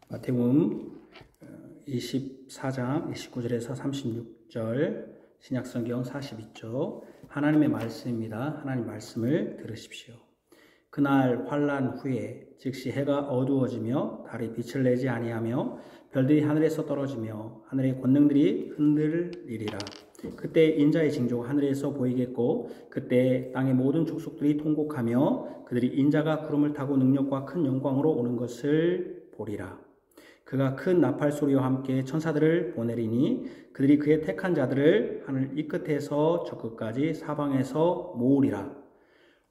마태복음 24장 29절에서 36절 신약성경 42쪽 하나님의 말씀입니다. 하나님 말씀을 들으십시오. 그날 환난 후에 즉시 해가 어두워지며 달이 빛을 내지 아니하며 별들이 하늘에서 떨어지며 하늘의 권능들이 흔들리리라. 그때 인자의 징조가 하늘에서 보이겠고 그때 땅의 모든 족속들이 통곡하며 그들이 인자가 구름을 타고 능력과 큰 영광으로 오는 것을 보리라. 그가 큰 나팔 소리와 함께 천사들을 보내리니 그들이 그의 택한 자들을 하늘 이 끝에서 저 끝까지 사방에서 모으리라.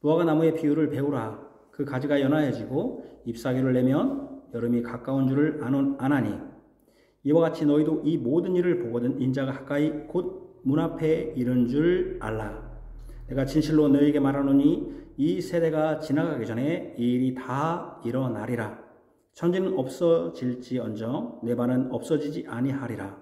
무화과 나무의 비유를 배우라. 그 가지가 연하여지고 잎사귀를 내면 여름이 가까운 줄을 아나니 이와 같이 너희도 이 모든 일을 보거든 인자가 가까이 곧 문 앞에 이른 줄 알라. 내가 진실로 너희에게 말하노니 이 세대가 지나가기 전에 이 일이 다 일어나리라. 천지는 없어질지언정 내 발은 없어지지 아니하리라.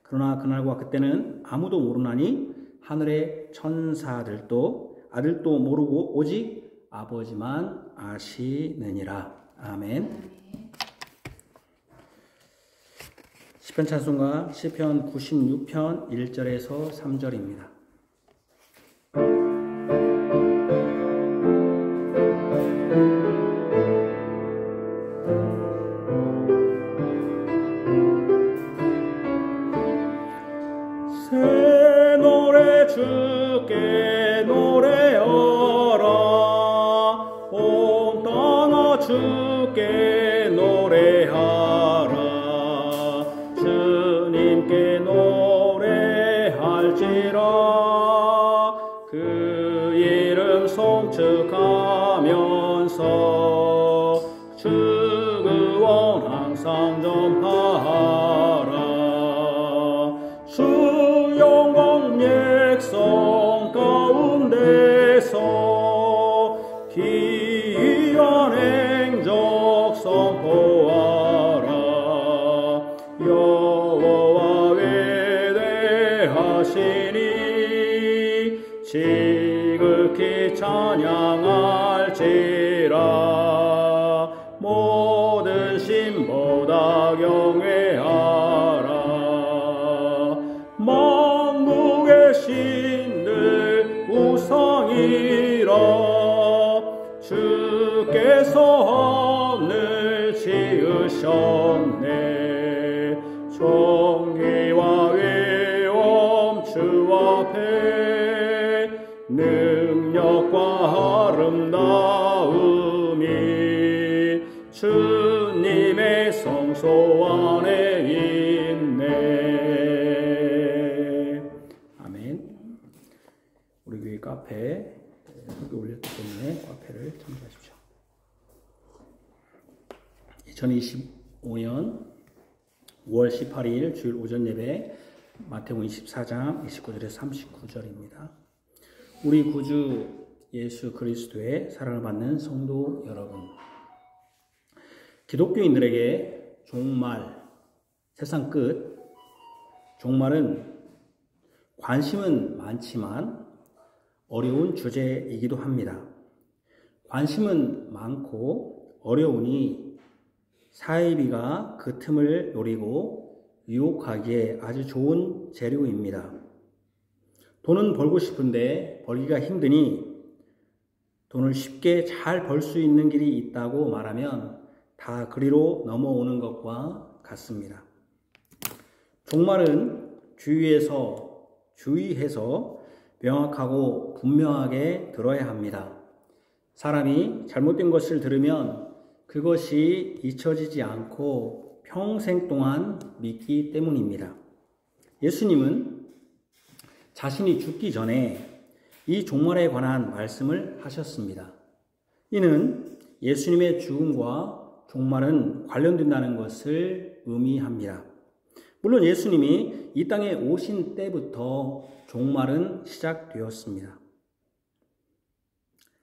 그러나 그날과 그때는 아무도 모르나니 하늘의 천사들도 아들도 모르고 오직 아버지만 아시느니라. 아멘. 시편 찬송가 시편 96편 1절에서 3절입니다. 새 노래 주께 노래하라. 온 땅아 주께 노래하라. 주님께 노래할지라. 그 이름 송축하면서 주 구원 항상 전파하라. 주 영광 백성 가운데서 기이한 행적 선포하라. 여호와 위대하시니 지극히 찬양할지라. 모든 신보다 경외하라. 만국의 신들 우상이라. 주께서 하늘 지으셨네. 존귀와 위엄 주 앞에 능력과 아름다움이 주님의 성소 안에 있네. 아멘. 우리 교회 카페에 올렸기 때문에 카페를 참조하십시오. 2025년 5월 18일 주일 오전 예배 마태복음 24장 29절에서 39절입니다. 우리 구주 예수 그리스도의 사랑을 받는 성도 여러분, 기독교인들에게 종말, 세상 끝, 종말은 관심은 많지만 어려운 주제이기도 합니다. 관심은 많고 어려우니 사이비가 그 틈을 노리고 유혹하기에 아주 좋은 재료입니다. 돈은 벌고 싶은데 벌기가 힘드니 돈을 쉽게 잘 벌 수 있는 길이 있다고 말하면 다 그리로 넘어오는 것과 같습니다. 종말은 주의해서 명확하고 분명하게 들어야 합니다. 사람이 잘못된 것을 들으면 그것이 잊혀지지 않고 평생 동안 믿기 때문입니다. 예수님은 자신이 죽기 전에 이 종말에 관한 말씀을 하셨습니다. 이는 예수님의 죽음과 종말은 관련된다는 것을 의미합니다. 물론 예수님이 이 땅에 오신 때부터 종말은 시작되었습니다.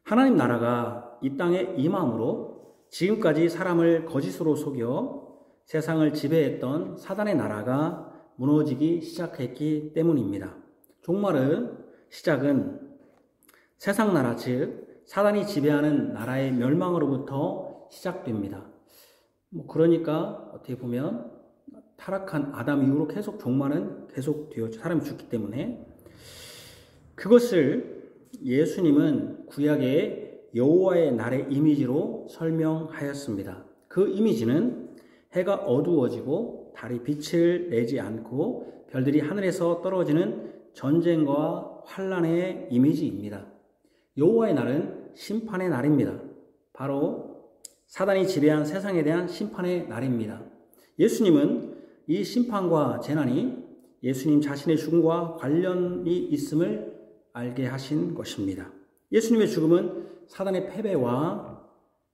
하나님 나라가 이 땅에 임함으로 지금까지 사람을 거짓으로 속여 세상을 지배했던 사단의 나라가 무너지기 시작했기 때문입니다. 종말은 시작은 세상 나라, 즉 사단이 지배하는 나라의 멸망으로부터 시작됩니다. 그러니까 어떻게 보면 타락한 아담 이후로 계속 종말은 계속 되었죠. 사람이 죽기 때문에. 그것을 예수님은 구약의 여호와의 날의 이미지로 설명하였습니다. 그 이미지는 해가 어두워지고 달이 빛을 내지 않고 별들이 하늘에서 떨어지는 전쟁과 환란의 이미지입니다. 여호와의 날은 심판의 날입니다. 바로 사단이 지배한 세상에 대한 심판의 날입니다. 예수님은 이 심판과 재난이 예수님 자신의 죽음과 관련이 있음을 알게 하신 것입니다. 예수님의 죽음은 사단의 패배와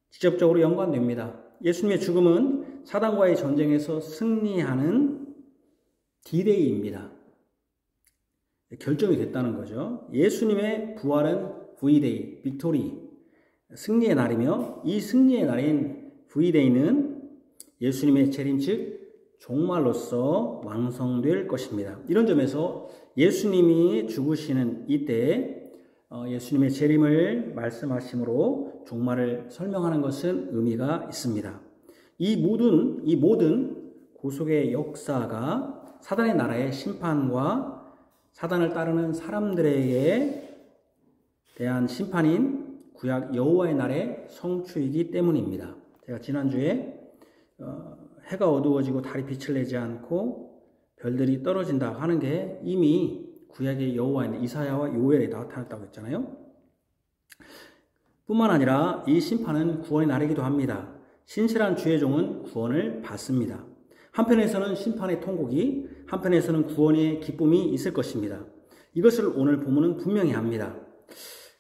직접적으로 연관됩니다. 예수님의 죽음은 사단과의 전쟁에서 승리하는 D-Day입니다. 결정이 됐다는 거죠. 예수님의 부활은 V-Day, 빅토리, 승리의 날이며 이 승리의 날인 V-Day는 예수님의 재림 즉 종말로서 완성될 것입니다. 이런 점에서 예수님이 죽으시는 이때 예수님의 재림을 말씀하심으로 종말을 설명하는 것은 의미가 있습니다. 이 모든 구속의 역사가 사단의 나라의 심판과 사단을 따르는 사람들에게 대한 심판인 구약 여호와의 날의 성취이기 때문입니다. 제가 지난주에 해가 어두워지고 달이 빛을 내지 않고 별들이 떨어진다 하는 게 이미 구약의 여호와의 이사야와 요엘에 나타났다고 했잖아요. 뿐만 아니라 이 심판은 구원의 날이기도 합니다. 신실한 주의 종은 구원을 받습니다. 한편에서는 심판의 통곡이, 한편에서는 구원의 기쁨이 있을 것입니다. 이것을 오늘 본문은 분명히 합니다.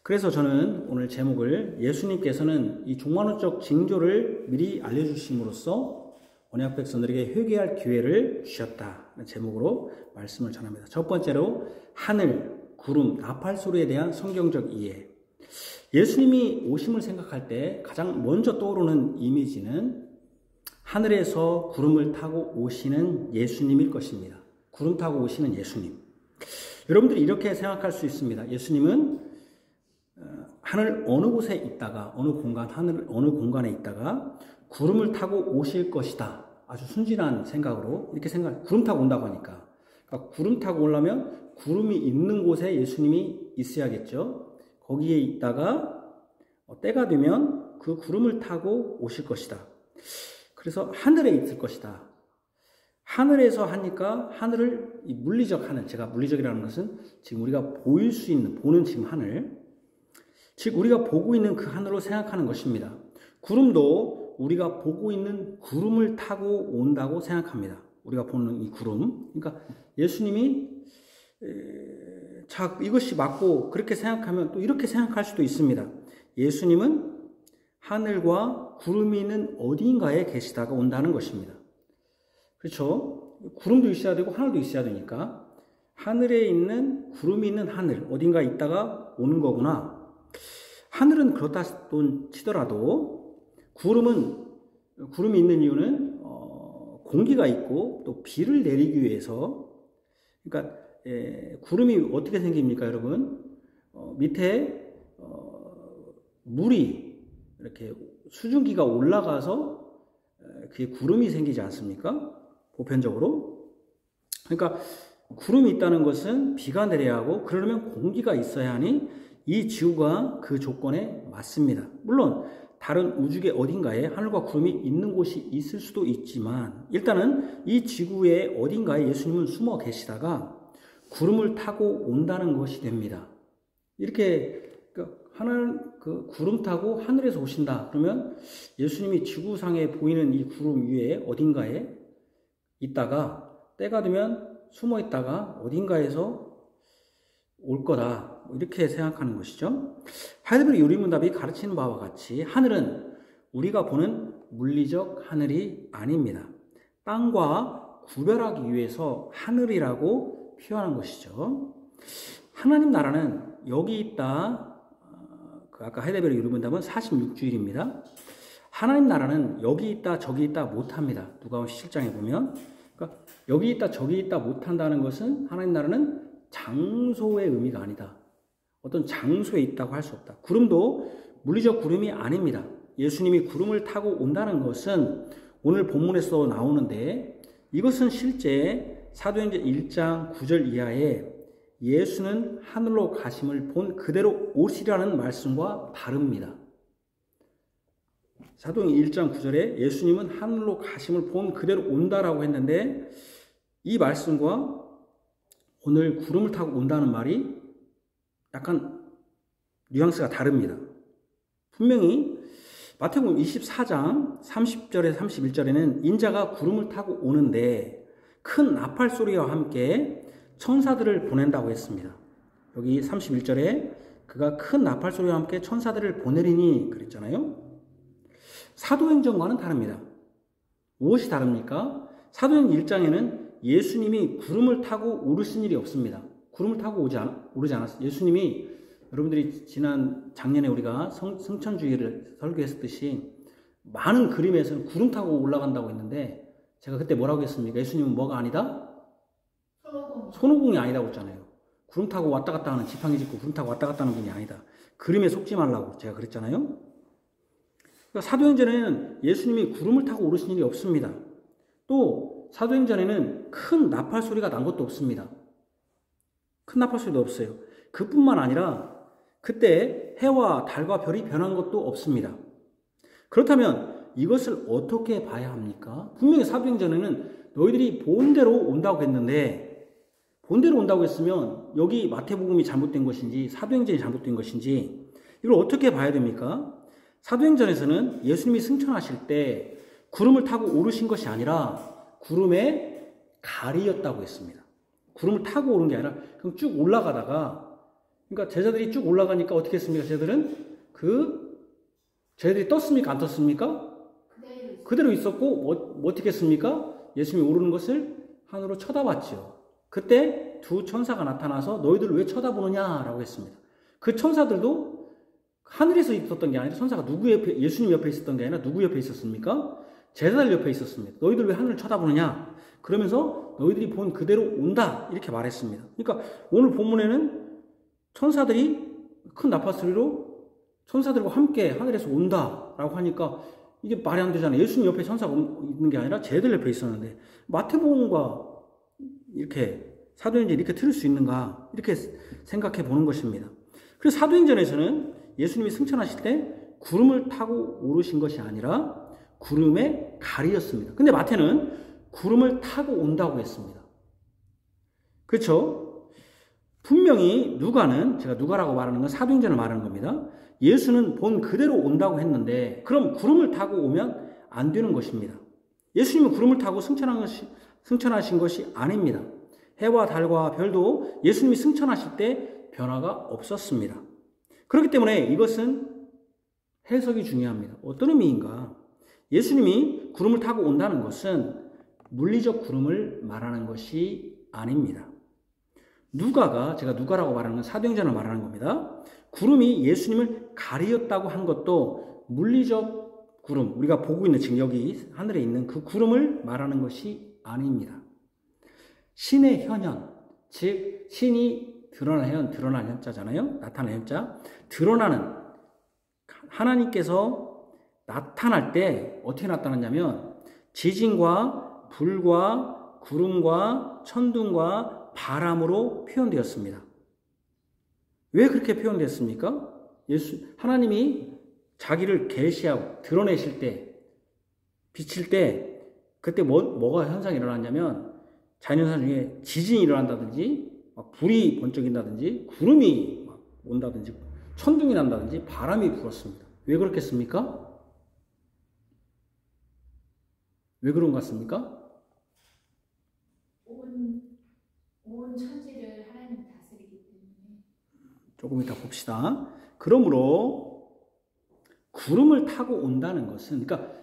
그래서 저는 오늘 제목을 예수님께서는 이 종말론적 징조를 미리 알려주심으로써 언약 백성들에게 회개할 기회를 주셨다 제목으로 말씀을 전합니다. 첫 번째로 하늘, 구름, 나팔 소리에 대한 성경적 이해. 예수님이 오심을 생각할 때 가장 먼저 떠오르는 이미지는 하늘에서 구름을 타고 오시는 예수님일 것입니다. 구름 타고 오시는 예수님. 여러분들이 이렇게 생각할 수 있습니다. 예수님은 하늘 어느 곳에 있다가 하늘 어느 공간에 있다가 구름을 타고 오실 것이다. 아주 순진한 생각으로 이렇게 구름 타고 온다고 하니까. 그러니까 구름 타고 오려면 구름이 있는 곳에 예수님이 있어야겠죠. 거기에 있다가 때가 되면 그 구름을 타고 오실 것이다. 그래서 하늘에 있을 것이다. 하늘에서 하니까 하늘을 이 물리적 하늘, 제가 물리적이라는 것은 지금 우리가 보일 수 있는, 보는 지금 하늘, 즉 우리가 보고 있는 그 하늘로 생각하는 것입니다. 구름도 우리가 보고 있는 구름을 타고 온다고 생각합니다. 우리가 보는 이 구름. 그러니까 예수님이 이것이 맞고 그렇게 생각하면 또 이렇게 생각할 수도 있습니다. 예수님은 하늘과 구름이 있는 어디인가에 계시다가 온다는 것입니다. 그렇죠? 구름도 있어야 되고 하늘도 있어야 되니까 하늘에 있는 구름이 있는 하늘 어딘가에 있다가 오는 거구나. 하늘은 그렇다 치더라도 구름이 있는 이유는 공기가 있고 또 비를 내리기 위해서. 그러니까 구름이 어떻게 생깁니까, 여러분? 밑에 물이 이렇게 수증기가 올라가서 그게 구름이 생기지 않습니까? 보편적으로. 그러니까 구름이 있다는 것은 비가 내려야 하고 그러려면 공기가 있어야 하니 이 지구가 그 조건에 맞습니다. 물론 다른 우주계 어딘가에 하늘과 구름이 있는 곳이 있을 수도 있지만 일단은 이 지구의 어딘가에 예수님은 숨어 계시다가 구름을 타고 온다는 것이 됩니다. 이렇게 구름 타고 하늘에서 오신다. 그러면 예수님이 지구상에 보이는 이 구름 위에 어딘가에 있다가 때가 되면 숨어 있다가 어딘가에서 올 거다. 이렇게 생각하는 것이죠. 하이델베르 유리문답이 가르치는 바와 같이 하늘은 우리가 보는 물리적 하늘이 아닙니다. 땅과 구별하기 위해서 하늘이라고 표현한 것이죠. 하나님 나라는 여기 있다. 아까 하이델베르 유리문답은 46주일입니다. 하나님 나라는 여기 있다 저기 있다 못합니다. 누가복음 17장에 보면. 그러니까 여기 있다 저기 있다 못한다는 것은 하나님 나라는 장소의 의미가 아니다. 어떤 장소에 있다고 할 수 없다. 구름도 물리적 구름이 아닙니다. 예수님이 구름을 타고 온다는 것은 오늘 본문에서 나오는데 이것은 실제 사도행전 1장 9절 이하에 예수는 하늘로 가심을 본 그대로 오시라는 말씀과 다릅니다. 사도행전 1장 9절에 예수님은 하늘로 가심을 본 그대로 온다라고 했는데 이 말씀과 오늘 구름을 타고 온다는 말이 약간 뉘앙스가 다릅니다. 분명히 마태복음 24장 30절에서 31절에는 인자가 구름을 타고 오는데 큰 나팔 소리와 함께 천사들을 보낸다고 했습니다. 여기 31절에 그가 큰 나팔 소리와 함께 천사들을 보내리니 그랬잖아요. 사도행전과는 다릅니다. 무엇이 다릅니까? 사도행전 1장에는 예수님이 구름을 타고 오르신 일이 없습니다. 구름을 타고 오르지 않았어요. 예수님이 여러분들이 지난 작년에 우리가 성천주의를 설교했듯이 많은 그림에서는 구름 타고 올라간다고 했는데 제가 그때 뭐라고 했습니까? 예수님은 뭐가 아니다? 손오공이 아니다고 했잖아요. 구름 타고 왔다 갔다 하는 지팡이 짚고 구름 타고 왔다 갔다 하는 분이 아니다. 그림에 속지 말라고 제가 그랬잖아요. 그러니까 사도행전에는 예수님이 구름을 타고 오르신 일이 없습니다. 또 사도행전에는 큰 나팔 소리가 난 것도 없습니다. 큰 나팔 소리도 없어요. 그뿐만 아니라 그때 해와 달과 별이 변한 것도 없습니다. 그렇다면 이것을 어떻게 봐야 합니까? 분명히 사도행전에는 너희들이 본대로 온다고 했는데 본대로 온다고 했으면 여기 마태복음이 잘못된 것인지 사도행전이 잘못된 것인지 이걸 어떻게 봐야 됩니까? 사도행전에서는 예수님이 승천하실 때 구름을 타고 오르신 것이 아니라 구름에 가리였다고 했습니다. 구름을 타고 오른 게 아니라 그냥 쭉 올라가다가 그러니까 제자들이 쭉 올라가니까 어떻게 했습니까? 제자들이 떴습니까? 안 떴습니까? 그대로 있었고 어떻게 했습니까? 예수님이 오르는 것을 하늘로 쳐다봤죠. 그때 두 천사가 나타나서 너희들 왜 쳐다보느냐라고 했습니다. 그 천사들도 하늘에서 있었던 게 아니라 천사가 예수님 옆에 있었던 게 아니라 누구 옆에 있었습니까? 제자들 옆에 있었습니다. 너희들 왜 하늘을 쳐다보느냐? 그러면서 너희들이 본 그대로 온다 이렇게 말했습니다. 그러니까 오늘 본문에는 천사들이 큰 나팔 소리로 천사들과 함께 하늘에서 온다라고 하니까 이게 말이 안 되잖아요. 예수님 옆에 천사가 있는 게 아니라 제자들 옆에 있었는데 마태복음과 이렇게 사도행전이 이렇게 틀릴 수 있는가 이렇게 생각해 보는 것입니다. 그래서 사도행전에서는 예수님이 승천하실 때 구름을 타고 오르신 것이 아니라 구름에 가리였습니다. 근데 마태는 구름을 타고 온다고 했습니다. 그렇죠? 분명히 누가는 제가 누가라고 말하는 건 사도행전을 말하는 겁니다. 예수는 본 그대로 온다고 했는데 그럼 구름을 타고 오면 안 되는 것입니다. 예수님은 구름을 타고 승천하신 것이 아닙니다. 해와 달과 별도 예수님이 승천하실 때 변화가 없었습니다. 그렇기 때문에 이것은 해석이 중요합니다. 어떤 의미인가? 예수님이 구름을 타고 온다는 것은 물리적 구름을 말하는 것이 아닙니다. 제가 누가라고 말하는 건 사도행전을 말하는 겁니다. 구름이 예수님을 가리었다고 한 것도 물리적 구름, 우리가 보고 있는 지금 여기 하늘에 있는 그 구름을 말하는 것이 아닙니다. 신의 현현, 즉 신이 드러난 현자잖아요. 나타난 현자. 드러나는 하나님께서 나타날 때 어떻게 나타났냐면 지진과 불과 구름과 천둥과 바람으로 표현되었습니다. 왜 그렇게 표현됐습니까? 하나님이 자기를 계시하고 드러내실 때, 비칠 때, 그때 뭐가 현상이 일어났냐면, 자연현상 중에 지진이 일어난다든지, 막 불이 번쩍인다든지, 구름이 막 온다든지, 천둥이 난다든지, 바람이 불었습니다. 왜 그렇겠습니까? 왜 그런 것 같습니까? 온 천지를 하나님이 다스리기 때문에. 조금 이따 봅시다. 그러므로 구름을 타고 온다는 것은 그러니까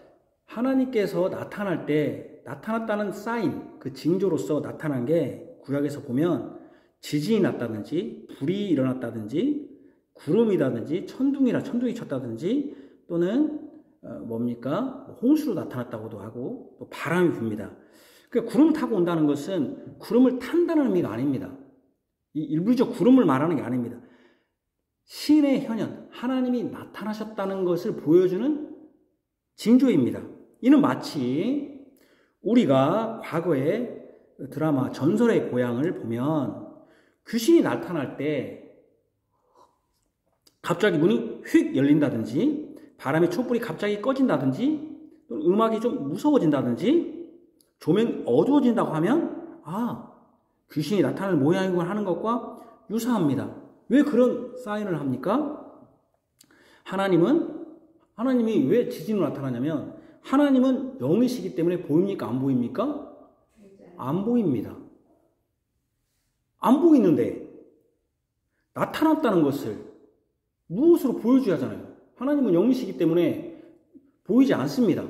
하나님께서 나타날 때 나타났다는 사인, 그 징조로서 나타난 게 구약에서 보면 지진이 났다든지 불이 일어났다든지 구름이라든지 천둥이 쳤다든지 또는 홍수로 나타났다고도 하고 또 바람이 붑니다. 그러니까 구름을 타고 온다는 것은 구름을 탄다는 의미가 아닙니다. 이 일부적 구름을 말하는 게 아닙니다. 신의 현현, 하나님이 나타나셨다는 것을 보여주는 징조입니다. 이는 마치 우리가 과거에 드라마 전설의 고향을 보면 귀신이 나타날 때 갑자기 문이 휙 열린다든지 바람의 촛불이 갑자기 꺼진다든지 음악이 좀 무서워진다든지 조명이 어두워진다고 하면 귀신이 나타날 모양이군 하는 것과 유사합니다. 왜 그런 사인을 합니까? 하나님이 왜 지진으로 나타나냐면 하나님은 영이시기 때문에 보입니까? 안 보입니까? 안 보입니다. 안 보이는데 나타났다는 것을 무엇으로 보여줘야 하잖아요. 하나님은 영이시기 때문에 보이지 않습니다.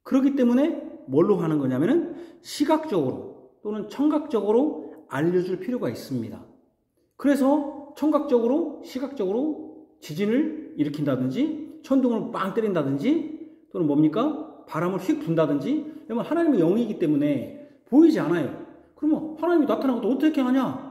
그렇기 때문에 뭘로 하는 거냐면은 시각적으로 또는 청각적으로 알려줄 필요가 있습니다. 그래서 청각적으로, 시각적으로 지진을 일으킨다든지 천둥을 빵 때린다든지 또는 뭡니까? 바람을 휙 분다든지. 왜냐면 하나님은 영이기 때문에 보이지 않아요. 그러면 하나님이 나타난 것도 어떻게 하냐?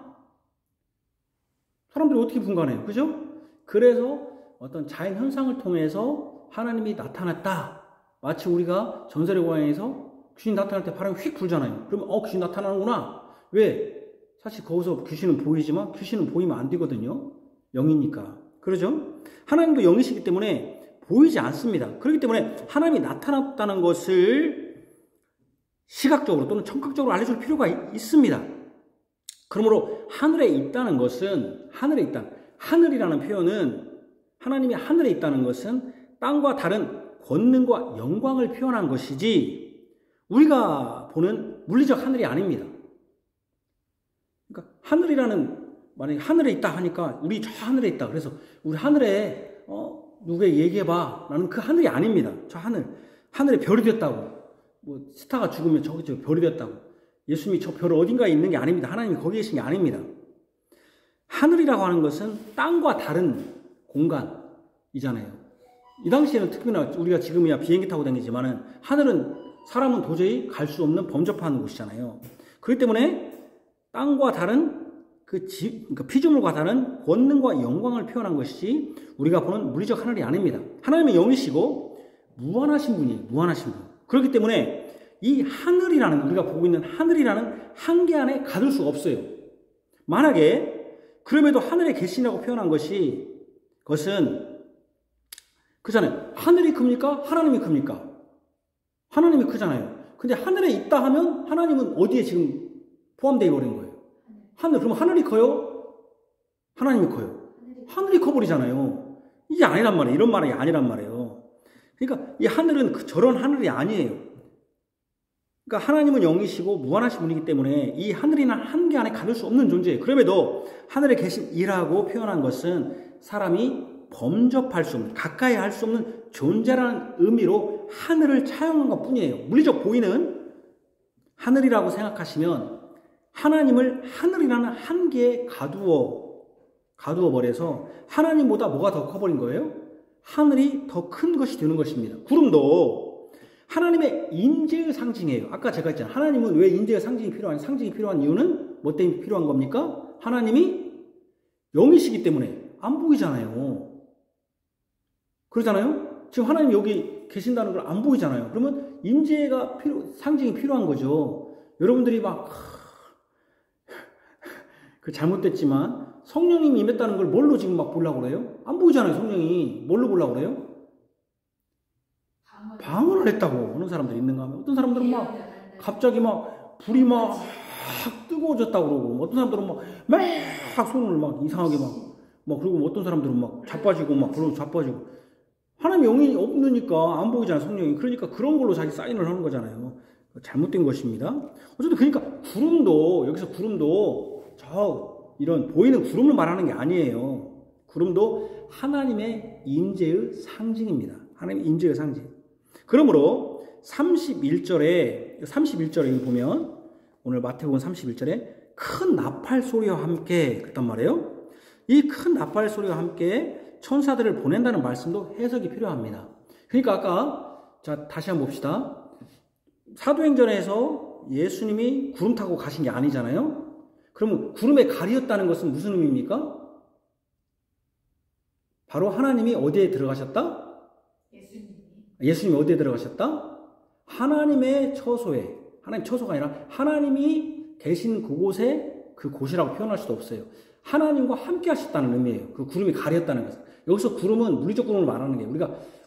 사람들이 어떻게 분간해요? 그죠? 그래서 어떤 자연 현상을 통해서 하나님이 나타났다. 마치 우리가 전설의 고향에서 귀신 나타날 때 바람이 휙 불잖아요. 그러면 귀신 나타나는구나. 왜? 사실 거기서 귀신은 보이지만 귀신은 보이면 안 되거든요. 영이니까. 그러죠? 하나님도 영이시기 때문에 보이지 않습니다. 그렇기 때문에 하나님이 나타났다는 것을 시각적으로 또는 청각적으로 알려줄 필요가 있습니다. 그러므로 하늘에 있다는 것은 하늘이라는 표현은 하나님이 하늘에 있다는 것은 땅과 다른 권능과 영광을 표현한 것이지 우리가 보는 물리적 하늘이 아닙니다. 그러니까 만약에 하늘에 있다 하니까 우리 저 하늘에 있다. 그래서 우리 하늘에 누구에게 얘기해봐. 나는 그 하늘이 아닙니다. 저 하늘에 별이 됐다고. 뭐 스타가 죽으면 저기 저 별이 됐다고. 예수님이 저 별 어딘가에 있는 게 아닙니다. 하나님이 거기 계신 게 아닙니다. 하늘이라고 하는 것은 땅과 다른 공간이잖아요. 이 당시에는 특히나 우리가 지금이야 비행기 타고 다니지만은 하늘은 사람은 도저히 갈 수 없는 범접하는 곳이잖아요. 그렇기 때문에 땅과 다른 그러니까 피조물과 다른 권능과 영광을 표현한 것이지 우리가 보는 물리적 하늘이 아닙니다. 하나님은 영이시고 무한하신 분이에요. 무한하신 분. 그렇기 때문에 이 하늘이라는 우리가 보고 있는 하늘이라는 한계 안에 가둘 수가 없어요. 만약에 그럼에도 하늘에 계시라고 표현한 것은 그잖아요. 하늘이 큽니까? 하나님이 큽니까? 하나님이 크잖아요. 근데 하늘에 있다 하면 하나님은 어디에 지금 포함되어 버린 거예요? 그러면 하늘이 커요? 하나님이 커요? 하늘이 커버리잖아요. 이게 아니란 말이에요. 이런 말이 아니란 말이에요. 그러니까 이 하늘은 저런 하늘이 아니에요. 그러니까 하나님은 영이시고 무한하신 분이기 때문에 이 하늘이나 한계 안에 가둘 수 없는 존재예요. 그럼에도 하늘에 계신 이라고 표현한 것은 사람이 범접할 수 없는, 가까이 할 수 없는 존재라는 의미로 하늘을 차용한 것 뿐이에요. 물리적 보이는 하늘이라고 생각하시면 하나님을 하늘이라는 한계에 가두어 버려서 하나님보다 뭐가 더 커버린 거예요? 하늘이 더 큰 것이 되는 것입니다. 구름도 하나님의 인재의 상징이에요. 아까 제가 했잖아요. 하나님은 왜 인재의 상징이 필요한 이유는 뭐 때문에 필요한 겁니까? 하나님이 영이시기 때문에 안 보이잖아요. 그러잖아요? 지금 하나님 여기 계신다는 걸 안 보이잖아요. 그러면 인재가 상징이 필요한 거죠. 여러분들이 잘못됐지만 성령님이 임했다는 걸 뭘로 지금 보려고 그래요? 안 보이잖아요, 성령이. 뭘로 보려고 그래요? 방언을 했다고 하는 사람들이 있는가 하면 어떤 사람들은 갑자기 불이 뜨거워졌다고 그러고 어떤 사람들은 손을 이상하게 그리고 어떤 사람들은 자빠지고 그러고 자빠지고 하나님 영이 없으니까 안 보이잖아요, 성령이. 그러니까 그런 걸로 자기 사인을 하는 거잖아요. 잘못된 것입니다. 어쨌든 그러니까 여기서 구름도 이런 보이는 구름을 말하는 게 아니에요. 구름도 하나님의 인재의 상징입니다. 하나님의 인재의 상징. 그러므로 31절에 보면 오늘 마태복음 31절에 큰 나팔 소리와 함께 그랬단 말이에요. 이 큰 나팔 소리와 함께 천사들을 보낸다는 말씀도 해석이 필요합니다. 그러니까 아까 다시 한번 봅시다. 사도행전에서 예수님이 구름 타고 가신 게 아니잖아요. 그러면 구름에 가리었다는 것은 무슨 의미입니까? 바로 하나님이 어디에 들어가셨다? 예수님이 어디에 들어가셨다? 하나님의 처소에, 하나님 처소가 아니라 하나님이 계신 그곳에, 그 곳이라고 표현할 수도 없어요. 하나님과 함께 하셨다는 의미예요. 그 구름이 가렸다는 것은. 여기서 구름은 물리적 구름을 말하는 게,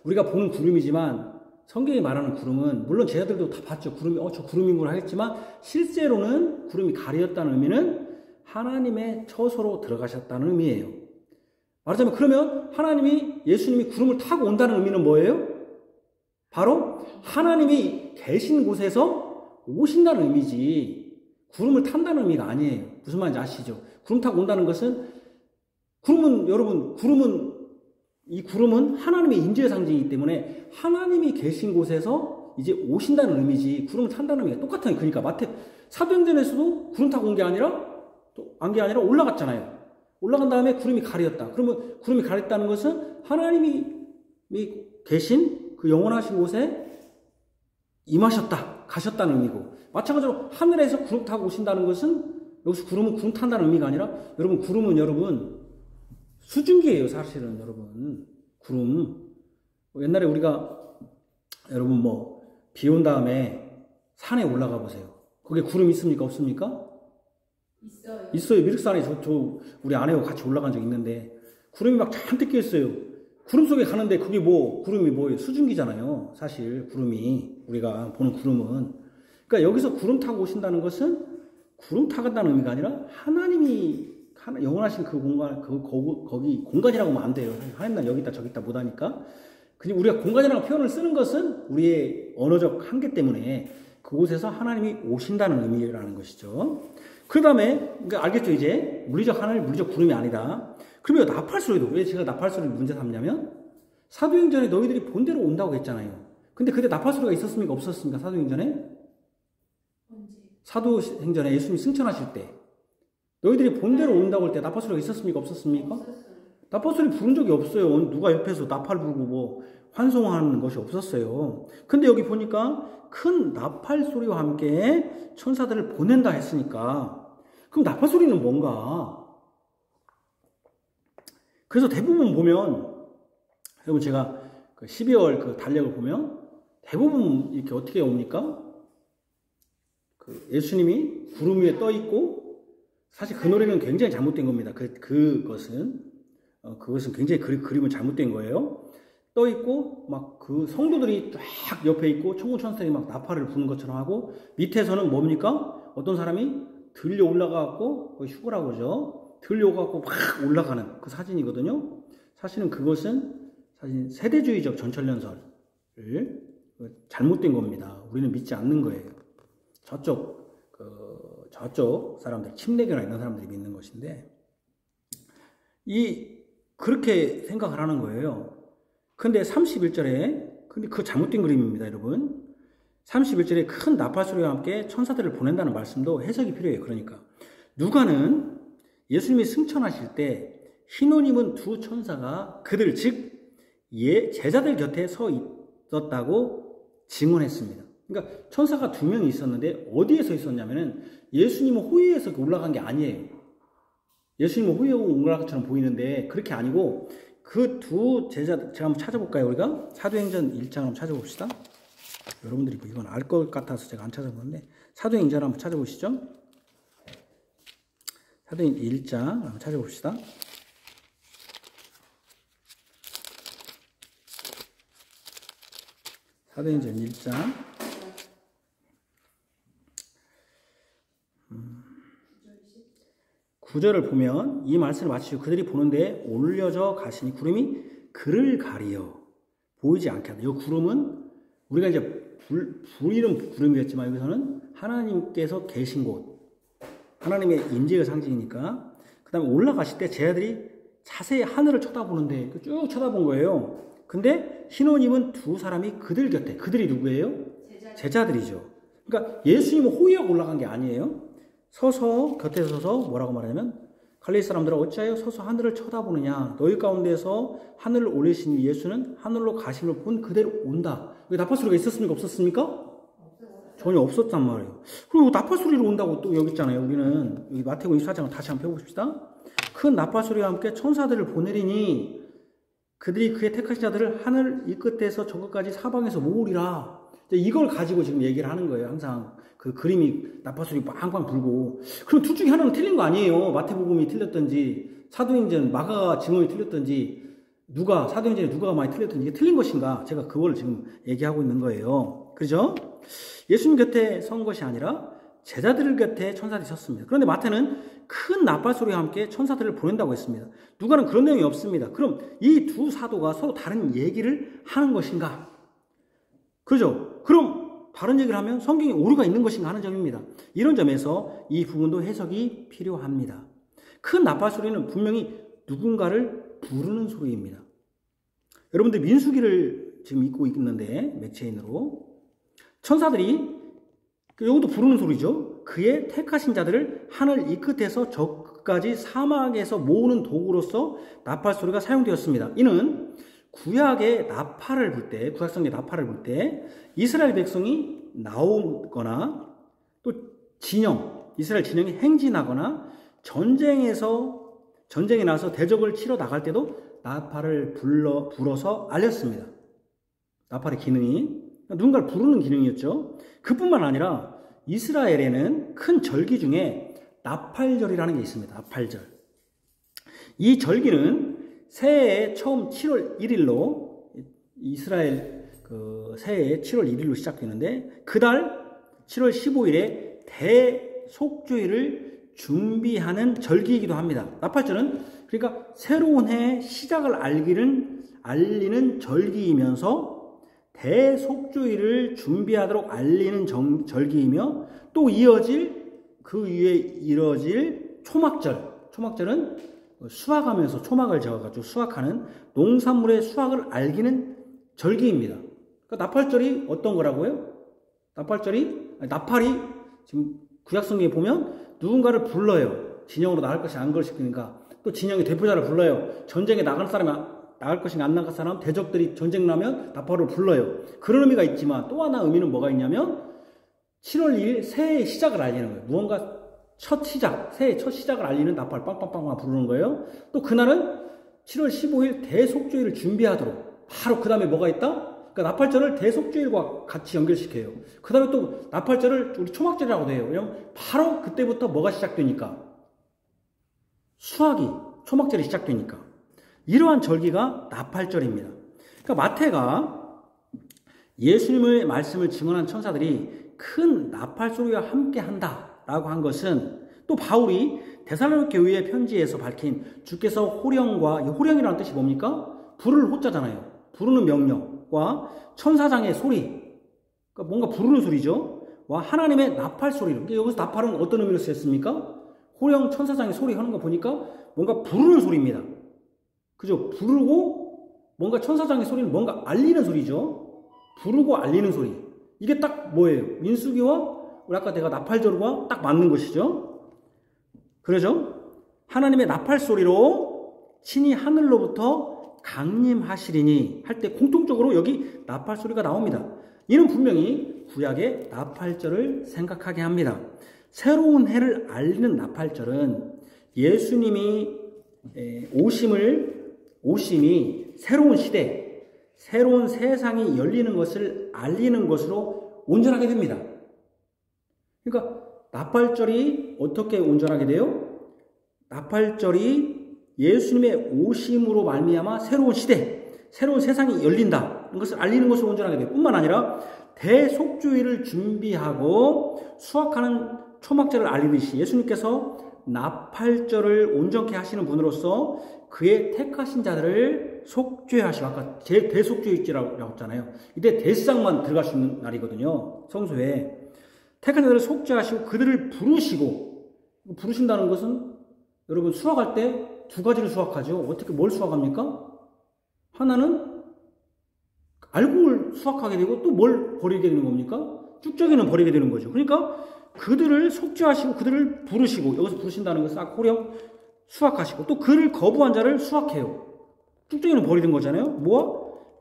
우리가 보는 구름이지만 성경이 말하는 구름은, 물론 제자들도 다 봤죠. 구름이, 저 구름이구나 하겠지만, 실제로는 구름이 가렸다는 의미는 하나님의 처소로 들어가셨다는 의미예요. 말하자면, 그러면 하나님이, 예수님이 구름을 타고 온다는 의미는 뭐예요? 바로 하나님이 계신 곳에서 오신다는 의미지, 구름을 탄다는 의미가 아니에요. 무슨 말인지 아시죠? 구름 타고 온다는 것은, 여러분, 이 구름은 하나님의 임재의 상징이기 때문에 하나님이 계신 곳에서 이제 오신다는 의미지, 구름을 탄다는 의미가 똑같아요. 그러니까 사도행전에서도 구름 타고 온 게 아니라 올라갔잖아요. 올라간 다음에 구름이 가렸다. 그러면 구름이 가렸다는 것은 하나님이 계신 그 영원하신 곳에 임하셨다, 가셨다는 의미고, 마찬가지로 하늘에서 구름 타고 오신다는 것은, 여기서 구름은 구름 탄다는 의미가 아니라, 구름은 수증기예요, 사실은. 여러분, 구름. 옛날에 우리가, 비 온 다음에 산에 올라가 보세요. 거기에 구름 있습니까? 없습니까? 있어요. 미륵산에 우리 아내하고 같이 올라간 적 있는데, 구름이 막 잔뜩 껴 있어요. 구름 속에 가는데 그게 구름이 뭐예요? 수증기잖아요. 사실, 구름이. 우리가 보는 구름은. 그러니까 여기서 구름 타고 오신다는 것은 구름 타간다는 의미가 아니라 하나님이 영원하신 그 공간, 거기 공간이라고 하면 안 돼요. 하나님 여기 있다 저기 있다 못하니까. 그냥 우리가 공간이라고 표현을 쓰는 것은 우리의 언어적 한계 때문에 그곳에서 하나님이 오신다는 의미라는 것이죠. 그 다음에, 알겠죠, 이제? 물리적 구름이 아니다. 그러면 나팔소리도, 왜 제가 나팔소리를 문제 삼냐면, 사도행전에 너희들이 본대로 온다고 했잖아요. 근데 그때 나팔소리가 있었습니까? 없었습니까? 사도행전에? 사도행전에 예수님이 승천하실 때, 너희들이 본대로 온다고 할 때 나팔소리가 있었습니까? 없었습니까? 나팔소리 부른 적이 없어요. 누가 옆에서 나팔 부르고 환송하는 것이 없었어요. 근데 여기 보니까 큰 나팔 소리와 함께 천사들을 보낸다 했으니까, 그럼 나팔 소리는 뭔가? 그래서 대부분 보면, 여러분 제가 12월 달력을 보면 대부분 이렇게 어떻게 옵니까? 예수님이 구름 위에 떠 있고, 사실 그 노래는 굉장히 잘못된 겁니다. 그것은 굉장히 그림은 잘못된 거예요. 떠 있고, 그 성도들이 쫙 옆에 있고, 천군천사들이 막 나팔을 부는 것처럼 하고, 밑에서는 뭡니까? 어떤 사람이 들려 올라가갖고, 휴거라고 그러죠. 들려오갖고 막 올라가는 그 사진이거든요. 사실은 그것은 세대주의적 전철연설을 잘못된 겁니다. 우리는 믿지 않는 거예요. 저쪽 사람들, 침례교나 이런 사람들이 믿는 것인데, 그렇게 생각을 하는 거예요. 근데 31절에, 그거 잘못된 그림입니다, 여러분. 31절에 큰 나팔소리와 함께 천사들을 보낸다는 말씀도 해석이 필요해요. 그러니까. 누가는 예수님이 승천하실 때 흰 옷 입은 두 천사가 그들, 즉, 제자들 곁에 서 있었다고 증언했습니다. 그러니까 천사가 2명이 있었는데 어디에 서 있었냐면은 예수님은 호위에서 올라간 게 아니에요. 예수님은 호위에 올라간 것처럼 보이는데 그렇게 아니고 그 두 제자들, 제가 한번 찾아볼까요, 우리가? 사도행전 1장 한번 찾아봅시다. 여러분들이 이건 알 것 같아서 제가 안 찾아보는데, 사도행전 한번 찾아보시죠. 사도행전 1장 한번 찾아봅시다. 사도행전 1장 9절을 보면 이 말씀을 마치고 그들이 보는데 올려져 가시니 구름이 그를 가리어 보이지 않게 하다. 이 구름은 우리가 이제 불이는 구름이겠지만 여기서는 하나님께서 계신 곳, 하나님의 임재의 상징이니까. 그 다음에 올라가실 때 제자들이 자세히 하늘을 쳐다보는데 쭉 쳐다본 거예요. 근데 흰 옷 입은 두 사람이 그들 곁에, 그들이 누구예요? 제자들이죠. 그러니까 예수님은 호위하고 올라간 게 아니에요. 곁에 서서 뭐라고 말하냐면, 갈릴리 사람들아 어찌하여 서서 하늘을 쳐다보느냐. 너희 가운데서 하늘을 올리신 예수는 하늘로 가심을 본 그대로 온다. 여기 나팔소리가 있었습니까? 없었습니까? 전혀 없었단 말이에요. 그리고 나팔소리로 온다고 또 여기 있잖아요. 우리는 여기 마태복음 24장을 다시 한번 펴봅시다. 큰 나팔소리와 함께 천사들을 보내리니, 그들이 그의 택하신 자들을 하늘 이 끝에서 저 끝까지 사방에서 모으리라. 이걸 가지고 지금 얘기를 하는 거예요. 항상 그 그림이 나팔소리 빵빵 불고. 그럼 둘 중에 하나는 틀린 거 아니에요. 마태복음이 틀렸든지 사도행전 마가 증언이 틀렸든지 사도행전에 누가가 많이 틀렸든지 이게 틀린 것인가? 제가 그걸 지금 얘기하고 있는 거예요. 그죠? 예수님 곁에 선 것이 아니라 제자들 곁에 천사들이 섰습니다. 그런데 마태는 큰 나팔소리와 함께 천사들을 보낸다고 했습니다. 누가는 그런 내용이 없습니다. 그럼 이 두 사도가 서로 다른 얘기를 하는 것인가? 그죠? 그럼 다른 얘기를 하면 성경에 오류가 있는 것인가 하는 점입니다. 이런 점에서 이 부분도 해석이 필요합니다. 큰 나팔소리는 분명히 누군가를 부르는 소리입니다. 여러분들 민수기를 지금 읽고 있는데 맥체인으로 천사들이 이것도 부르는 소리죠. 그의 택하신 자들을 하늘 이 끝에서 저 끝까지 사막에서 모으는 도구로서 나팔소리가 사용되었습니다. 이는 구약의 나팔을 불 때, 구약성의 나팔을 불 때 이스라엘 백성이 나오거나 또 이스라엘 진영이 행진하거나 전쟁에 나서 대적을 치러 나갈 때도 나팔을 불어서 알렸습니다. 나팔의 기능이 누군가를 부르는 기능이었죠. 그뿐만 아니라 이스라엘에는 큰 절기 중에 나팔절이라는 게 있습니다. 나팔절. 이 절기는 새해 처음 7월 1일로 이스라엘 새해 7월 1일로 시작되는데 그달 7월 15일에 대속죄일을 준비하는 절기이기도 합니다. 나팔절은 그러니까 새로운 해의 시작을 알리는 절기이면서 대속죄일을 준비하도록 알리는 절기이며 또 그 위에 이어질 초막절은 수확하면서 초막을 지어가지고 수확하는 농산물의 수확을 알리는 절기입니다. 그러니까 나팔절이 어떤 거라고요? 나팔이 지금 구약성경에 보면 누군가를 불러요. 진영으로 나갈 것이 안 것인가. 또 진영의 대표자를 불러요. 전쟁에 나갈 것인가 안 나갈 사람, 대적들이 전쟁 나면 나팔을 불러요. 그런 의미가 있지만 또 하나 의미는 뭐가 있냐면 7월 2일 새해의 시작을 알리는 거예요. 무언가 새해의 첫 시작을 알리는 나팔 빵빵빵빵 부르는 거예요. 또 그날은 7월 15일 대속죄일을 준비하도록 바로 그 다음에 뭐가 있다? 그러니까 나팔절을 대속죄일과 같이 연결시켜요. 그 다음에 또 나팔절을 우리 초막절이라고 해요. 왜냐면 바로 그때부터 뭐가 시작되니까? 초막절이 시작되니까. 이러한 절기가 나팔절입니다. 그러니까 마태가 예수님의 말씀을 증언한 천사들이 큰 나팔소리와 함께 한다라고 한 것은 또 바울이 데살로니가 교회의 편지에서 밝힌 주께서 호령이라는 뜻이 뭡니까? 부를 호자잖아요. 부르는 명령과 천사장의 소리, 그러니까 뭔가 부르는 소리죠. 와 하나님의 나팔소리로. 그러니까 여기서 나팔은 어떤 의미로 쓰였습니까? 호령 천사장의 소리 하는 거 보니까 뭔가 부르는 소리입니다. 그죠? 부르고 뭔가 천사장의 소리는 뭔가 알리는 소리죠. 부르고 알리는 소리. 이게 딱 뭐예요? 민수기와 우리 아까 내가 나팔절과 딱 맞는 것이죠. 그러죠? 하나님의 나팔소리로 친히 하늘로부터 강림하시리니 할 때 공통적으로 여기 나팔소리가 나옵니다. 이는 분명히 구약의 나팔절을 생각하게 합니다. 새로운 해를 알리는 나팔절은 예수님이 오심이 새로운 시대, 새로운 세상이 열리는 것을 알리는 것으로 온전하게 됩니다. 그러니까 나팔절이 어떻게 온전하게 돼요? 나팔절이 예수님의 오심으로 말미암아 새로운 시대, 새로운 세상이 열린다. 이것을 알리는 것으로 온전하게 돼요. 뿐만 아니라 대속죄일을 준비하고 수확하는 초막절을 알리듯이 예수님께서 나팔절을 온전케 하시는 분으로서 그의 택하신 자들을 속죄하시고 아까 대속죄일이라고 했잖아요. 이때 대상만 들어갈 수 있는 날이거든요. 성소에. 택한 자들을 속죄하시고 그들을 부르신다는 것은 여러분 수확할 때 두 가지를 수확하죠. 어떻게 뭘 수확합니까? 하나는 알곡을 수확하게 되고 또 뭘 버리게 되는 겁니까? 쭉저기는 버리게 되는 거죠. 그러니까 그들을 속죄하시고 그들을 부르시고 여기서 부르신다는 것은 호령 수확하시고 또 그를 거부한 자를 수확해요. 쭉저기는 버리는 거잖아요. 뭐야?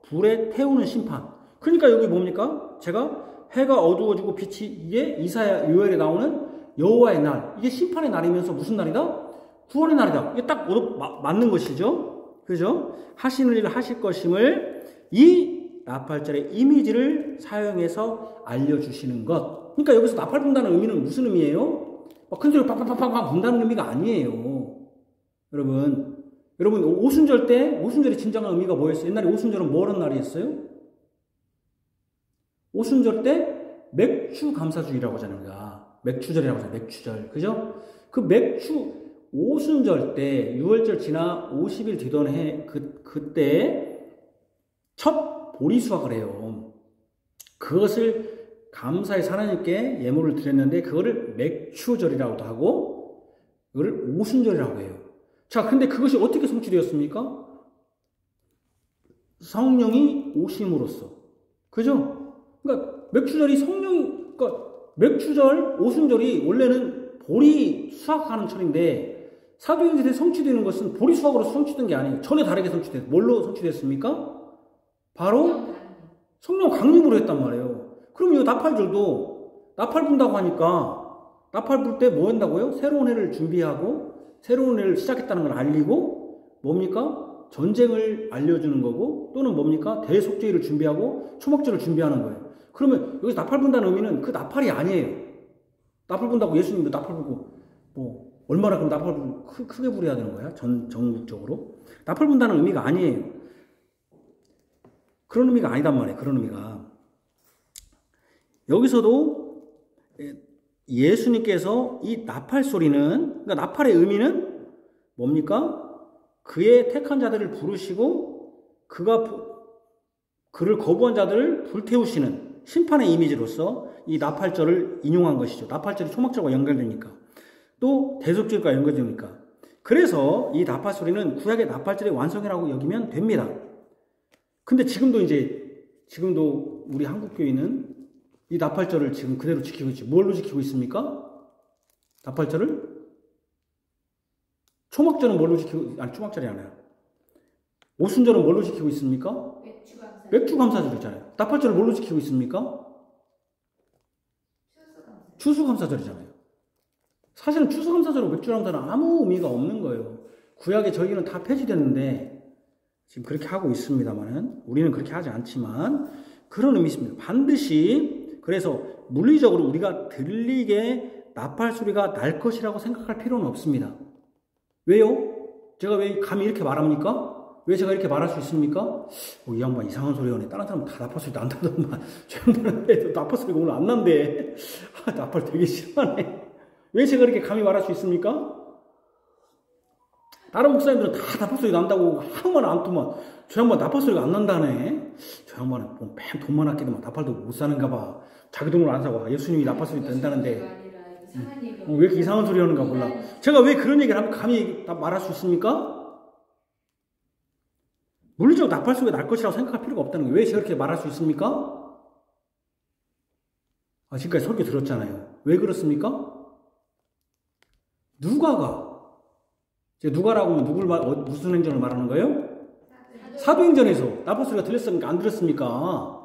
불에 태우는 심판. 그러니까 여기 뭡니까? 제가 해가 어두워지고 빛이 이게 이사야 요엘에 나오는 여호와의 날. 이게 심판의 날이면서 무슨 날이다? 구원의 날이다. 이게 딱 맞는 것이죠. 그죠? 하시는 일을 하실 것임을 이 나팔절의 이미지를 사용해서 알려주시는 것. 그러니까 여기서 나팔 분다는 의미는 무슨 의미예요? 큰 소리 팍팍팍팍 분다는 의미가 아니에요. 여러분 오순절 때 오순절의 진정한 의미가 뭐였어요? 옛날에 오순절은 뭐라는 날이었어요? 오순절 때 맥주 감사주의라고 하잖아요. 맥주절이라고 하잖아요. 맥주절. 그죠? 그 맥주 오순절 때 6월절 지나 50일 뒤던 해 그때 첫 보리 수확을 해요. 그것을 감사해서 하나님께 예물을 드렸는데 그거를 맥주절이라고도 하고 그거를 오순절이라고 해요. 자, 근데 그것이 어떻게 성취되었습니까? 성령이 오심으로써. 그죠? 그러니까 맥주절이 그러니까 맥주절, 오순절이 원래는 보리 수확하는 철인데 사도행전에 성취되는 것은 보리 수확으로 성취된 게 아니에요. 전혀 다르게 성취됐어요. 뭘로 성취됐습니까? 바로 성령 강림으로 했단 말이에요. 그럼 이 나팔절도 나팔 분다고 하니까 나팔 불 때 뭐 한다고요? 새로운 해를 준비하고 새로운 해를 시작했다는 걸 알리고 뭡니까? 전쟁을 알려주는 거고 또는 뭡니까? 대속죄를 준비하고 초막절을 준비하는 거예요. 그러면 여기서 나팔 분다는 의미는 그 나팔이 아니에요. 나팔 분다고 예수님도 나팔 불고 뭐 얼마나 그럼 나팔 불고 크게 부려야 되는 거야? 전국적으로. 나팔 분다는 의미가 아니에요. 그런 의미가 아니단 말이에요. 그런 의미가. 여기서도 예수님께서 이 나팔 소리는, 그러니까 나팔의 의미는 뭡니까? 그의 택한 자들을 부르시고 그를 거부한 자들을 불태우시는 심판의 이미지로서 이 나팔절을 인용한 것이죠. 나팔절이 초막절과 연결되니까. 또 대속절과 연결되니까. 그래서 이 나팔 소리는 구약의 나팔절의 완성이라고 여기면 됩니다. 근데 지금도 우리 한국교회는 이 나팔절을 지금 그대로 지키고 있죠. 뭘로 지키고 있습니까? 나팔절을? 초막절은 뭘로 초막절이 아니에요. 오순절은 뭘로 지키고 있습니까? 맥주감사절이잖아요. 나팔절을 뭘로 지키고 있습니까? 추수감사절이잖아요. 사실은 추수감사절하고 맥주감사는 아무 의미가 없는 거예요. 구약의 절기는 다 폐지됐는데 지금 그렇게 하고 있습니다만 우리는 그렇게 하지 않지만 그런 의미 있습니다. 반드시 그래서 물리적으로 우리가 들리게 나팔 소리가 날 것이라고 생각할 필요는 없습니다. 왜요? 제가 왜 감히 이렇게 말합니까? 왜 제가 이렇게 말할 수 있습니까? 이 양반 이상한 소리 하네. 다른 사람은 다 나팔 소리 난다더만. 저 양반은 나팔 소리가 오늘 안 난대. 나팔 되게 싫어하네. 왜 제가 이렇게 감히 말할 수 있습니까? 다른 목사님들은 다 나팔 소리 난다고 한 번 안 투만. 저 양반 나팔 소리가 안 난다네. 저 양반은 맨 돈만 아끼더만 나팔도 못 사는가 봐. 자기 돈으로 안 사고 예수님이 나팔 소리 낸다는데 왜 이렇게 이상한 소리 하는가 몰라. 제가 왜 그런 얘기를 하면 감히 말할 수 있습니까? 물리적으로 나팔 소리가 날 것이라고 생각할 필요가 없다는 거예요. 왜 제가 그렇게 말할 수 있습니까? 지금까지 설교 들었잖아요. 왜 그렇습니까? 누가라고 하면 무슨 행전을 말하는 거예요? 사도행전에서 나팔 소리가 들렸습니까? 안 들렸습니까?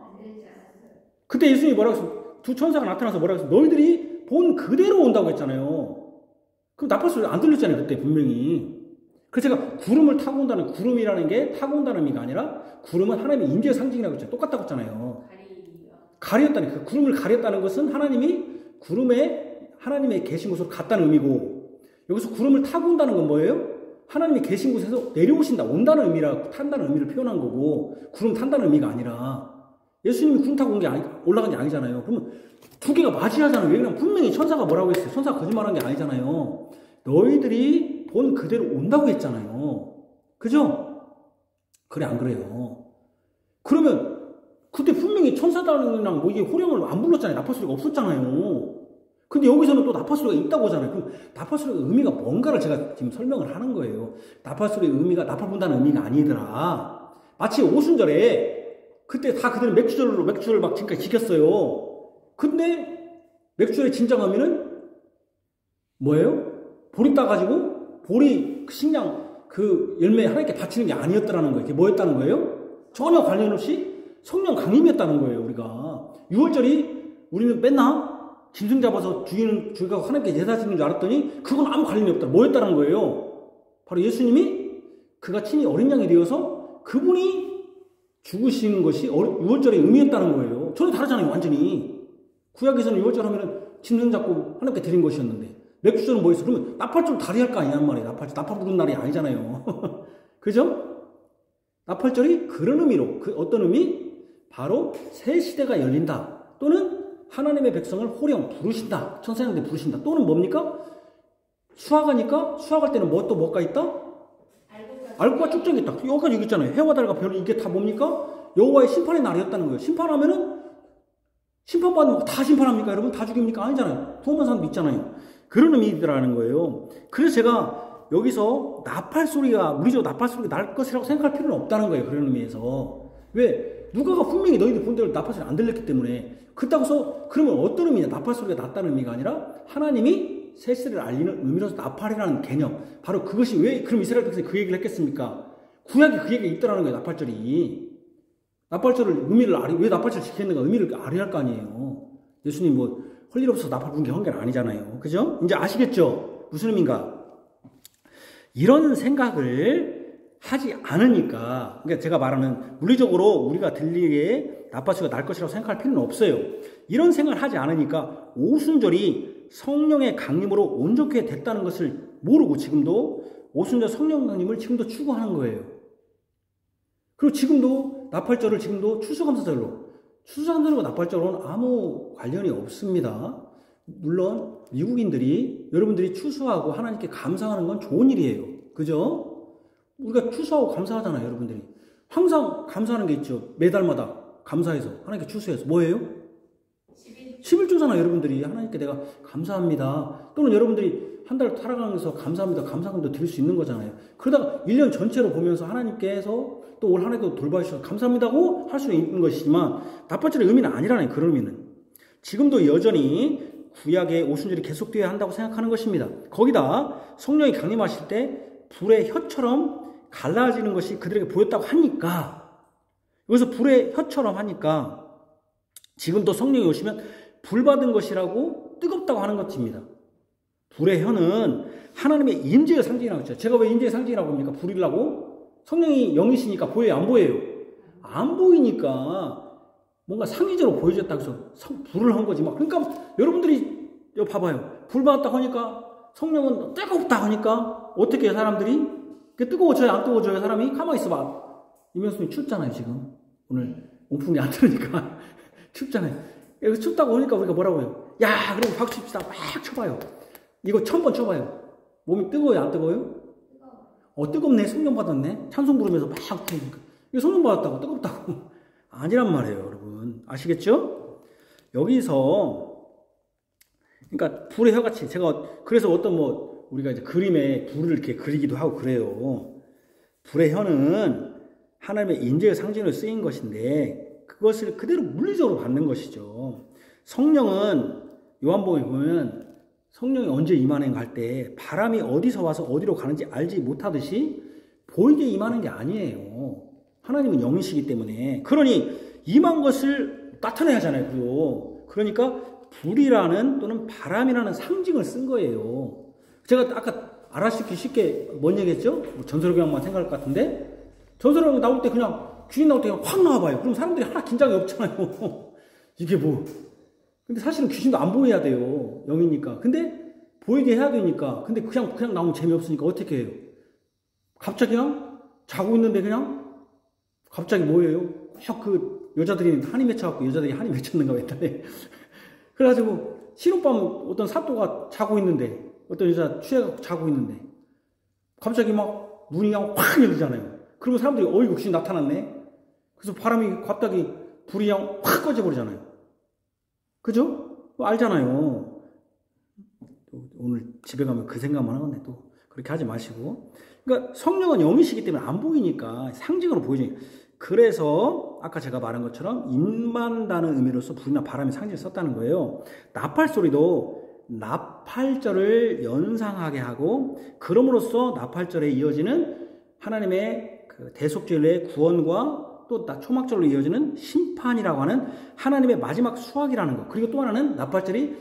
그때 예수님이 뭐라고 했어요? 두 천사가 나타나서 뭐라고 했어요? 너희들이 본 그대로 온다고 했잖아요. 그럼 나팔 소리가 안 들렸잖아요. 그때 분명히. 그래서 제가 구름을 타고 온다는, 구름이라는 게 타고 온다는 의미가 아니라 구름은 하나님의 임재의 상징이라고 했잖아요. 똑같다고 했잖아요. 가렸다는, 그 구름을 가렸다는 것은 하나님의 계신 곳으로 갔다는 의미고, 여기서 구름을 타고 온다는 건 뭐예요? 하나님이 계신 곳에서 내려오신다, 온다는 의미라, 탄다는 의미를 표현한 거고, 구름 탄다는 의미가 아니라, 예수님이 구름 타고 올라간 게 아니잖아요. 그러면 두 개가 맞이하잖아요. 왜 그러냐면 분명히 천사가 뭐라고 했어요? 천사가 거짓말한 게 아니잖아요. 너희들이 본 그대로 온다고 했잖아요. 그죠? 그래, 안 그래요? 그러면 그때 분명히 천사단이랑 이게 호령을 안 불렀잖아요. 나팔 소리가 없었잖아요. 근데 여기서는 또 나팔 소리가 있다고 하잖아요. 그럼 나팔 소리의 의미가 뭔가를 제가 지금 설명을 하는 거예요. 나팔 소리의 의미가 나팔 분다는 의미가 아니더라. 마치 오순절에 그때 다 그들은 맥주를 막 지금까지 지켰어요. 근데 맥주의 진정 의미는 뭐예요? 보리 따가지고 보리 식량 그 열매 하나님께 바치는 게 아니었다라는 거예요. 이게 뭐였다는 거예요? 전혀 관련 없이 성령 강림이었다는 거예요. 우리가 6월절이 우리는 맨날 짐승 잡아서 죽이고 하나님께 제사 지는 줄 알았더니 그건 아무 관련이 없다. 뭐였다는 거예요? 바로 예수님이 그가 친히 어린 양이 되어서 그분이 죽으시는 것이 유월절의 의미였다는 거예요. 전혀 다르잖아요, 완전히. 구약에서는 유월절 하면은 짐승 잡고 하나님께 드린 것이었는데, 맥주절은 뭐였어? 그러면 나팔절 다리 할 거 아니냐 말이에요. 나팔 부르는 날이 아니잖아요. 그죠? 나팔절이 그런 의미로, 어떤 의미? 바로 새 시대가 열린다. 또는 하나님의 백성을 호령 부르신다. 천사장들 부르신다. 또는 뭡니까? 수학하니까 수학할 때는 뭐가 있다? 알고가 축적이 있다. 여기까지 여기 있잖아요. 해와 달과 별, 이게 다 뭡니까? 여호와의 심판의 날이었다는 거예요. 심판하면은 심판받으면 다 심판합니까? 여러분 다 죽입니까? 아니잖아요. 도움한 사람도 있잖아요. 그런 의미라는 거예요. 그래서 제가 여기서 나팔 소리가 물리적으로 나팔 소리가 날 것이라고 생각할 필요는 없다는 거예요. 그런 의미에서. 왜? 누가가 분명히 너희들 본 대로 나팔 소리 안 들렸기 때문에. 그렇다고 해서 그러면 어떤 의미냐? 나팔 소리가 났다는 의미가 아니라 하나님이 새 시대를 알리는 의미로서 나팔이라는 개념. 바로 그것이 왜 그럼 이스라엘 백성이 그 얘기를 했겠습니까? 구약에 그 얘기가 있더라는 거예요. 나팔절이. 나팔절을 의미를 왜 나팔절 지켰는가 의미를 알아야 할 거 아니에요. 예수님 뭐 할 일 없어서 나팔 부른 게 한 게 아니잖아요. 그죠? 이제 아시겠죠? 무슨 의미인가? 이런 생각을 하지 않으니까, 그러니까 제가 말하는 물리적으로 우리가 들리게 나팔 소리가 날 것이라고 생각할 필요는 없어요. 이런 생각을 하지 않으니까 오순절이 성령의 강림으로 온전케 됐다는 것을 모르고 지금도 오순절 성령 강림을 지금도 추구하는 거예요. 그리고 지금도 나팔절을 지금도 추수감사절과 나팔절로는 아무 관련이 없습니다. 물론 미국인들이 여러분들이 추수하고 하나님께 감사하는 건 좋은 일이에요. 그죠? 우리가 추수하고 감사하잖아요. 여러분들이 항상 감사하는 게 있죠. 매달마다 감사해서 하나님께 추수해서 뭐예요? 11조잖아요. 여러분들이 하나님께 내가 감사합니다. 또는 여러분들이 한 달 살아가면서 감사합니다. 감사금도 드릴 수 있는 거잖아요. 그러다가 1년 전체로 보면서 하나님께서 또 올 한 해도 돌봐주셔서 감사합니다고 할 수는 있는 것이지만 나팔절의 의미는 아니라는 그런 의미는. 지금도 여전히 구약의 오순절이 계속되어야 한다고 생각하는 것입니다. 거기다 성령이 강림하실 때 불의 혀처럼 갈라지는 것이 그들에게 보였다고 하니까, 여기서 불의 혀처럼 하니까 지금도 성령이 오시면 불 받은 것이라고 뜨겁다고 하는 것입니다. 불의 혀는 하나님의 임재의 상징이라고 했죠. 제가 왜 임재의 상징이라고 합니까? 불이라고? 성령이 영이시니까 보여요? 안 보여요? 안 보이니까 뭔가 상의적으로 보여줬다고 해서 불을 한 거지. 그러니까 여러분들이 여기 봐봐요. 불 받았다고 하니까 성령은 뜨겁다 하니까 어떻게 해요, 사람들이? 뜨거워져요? 안 뜨거워져요? 사람이? 가만히 있어봐. 이명수님 춥잖아요, 지금. 오늘 온풍이 안 들으니까 춥잖아요. 여기 춥다고 하니까 우리가 뭐라고 해요? 야, 그럼 박수 칩시다. 막 쳐봐요. 이거 1000번 쳐봐요. 몸이 뜨거워요? 안 뜨거워요? 뜨겁네. 성령 받았네. 찬송 부르면서 막 부르니까. 이거 성령 받았다고 뜨겁다고. 아니란 말이에요, 여러분. 아시겠죠? 여기서 그러니까 불의 혀같이 제가 그래서 어떤 우리가 이제 그림에 불을 이렇게 그리기도 하고 그래요. 불의 혀는 하나님의 인재의 상징으로 쓰인 것인데 그것을 그대로 물리적으로 받는 것이죠. 성령은 요한복음에 보면 성령이 언제 임하는가 할 때 바람이 어디서 와서 어디로 가는지 알지 못하듯이 보이게 임하는 게 아니에요. 하나님은 영이시기 때문에. 그러니 임한 것을 나타내야 하잖아요. 그러니까 불이라는 또는 바람이라는 상징을 쓴 거예요. 제가 아까 알아듣기 쉽게 뭔 얘기했죠? 전설교양만 생각할 것 같은데 전설교양 나올 때 그냥 귀신 나올 때 그냥 확 나와봐요. 그럼 사람들이 하나 긴장이 없잖아요. 이게 뭐. 근데 사실은 귀신도 안 보여야 돼요. 영이니까. 근데 보이게 해야 되니까. 근데 그냥 나오면 재미없으니까 어떻게 해요? 갑자기 그냥 자고 있는데 그냥 갑자기 뭐예요? 그 여자들이 한이 맺혀갖고 여자들이 한이 맺혔는가 했다네. 그래가지고 신혼밤 어떤 사또가 자고 있는데 어떤 여자 취해갖고 자고 있는데 갑자기 막 문이 그냥 확 열리잖아요. 그러면 사람들이 이거 귀신 나타났네. 그래서 바람이 갑자기 불이 그냥 확 꺼져버리잖아요. 그죠? 알잖아요. 오늘 집에 가면 그 생각만 하겠네. 또 그렇게 하지 마시고. 그러니까 성령은 영이시기 때문에 안 보이니까 상징으로 보이죠. 그래서 아까 제가 말한 것처럼 임한다는 의미로서 불이나 바람의 상징을 썼다는 거예요. 나팔 소리도 나팔절을 연상하게 하고 그럼으로써 나팔절에 이어지는 하나님의 그 대속죄의 구원과 또 초막절로 이어지는 심판이라고 하는 하나님의 마지막 수확이라는 것. 그리고 또 하나는 나팔절이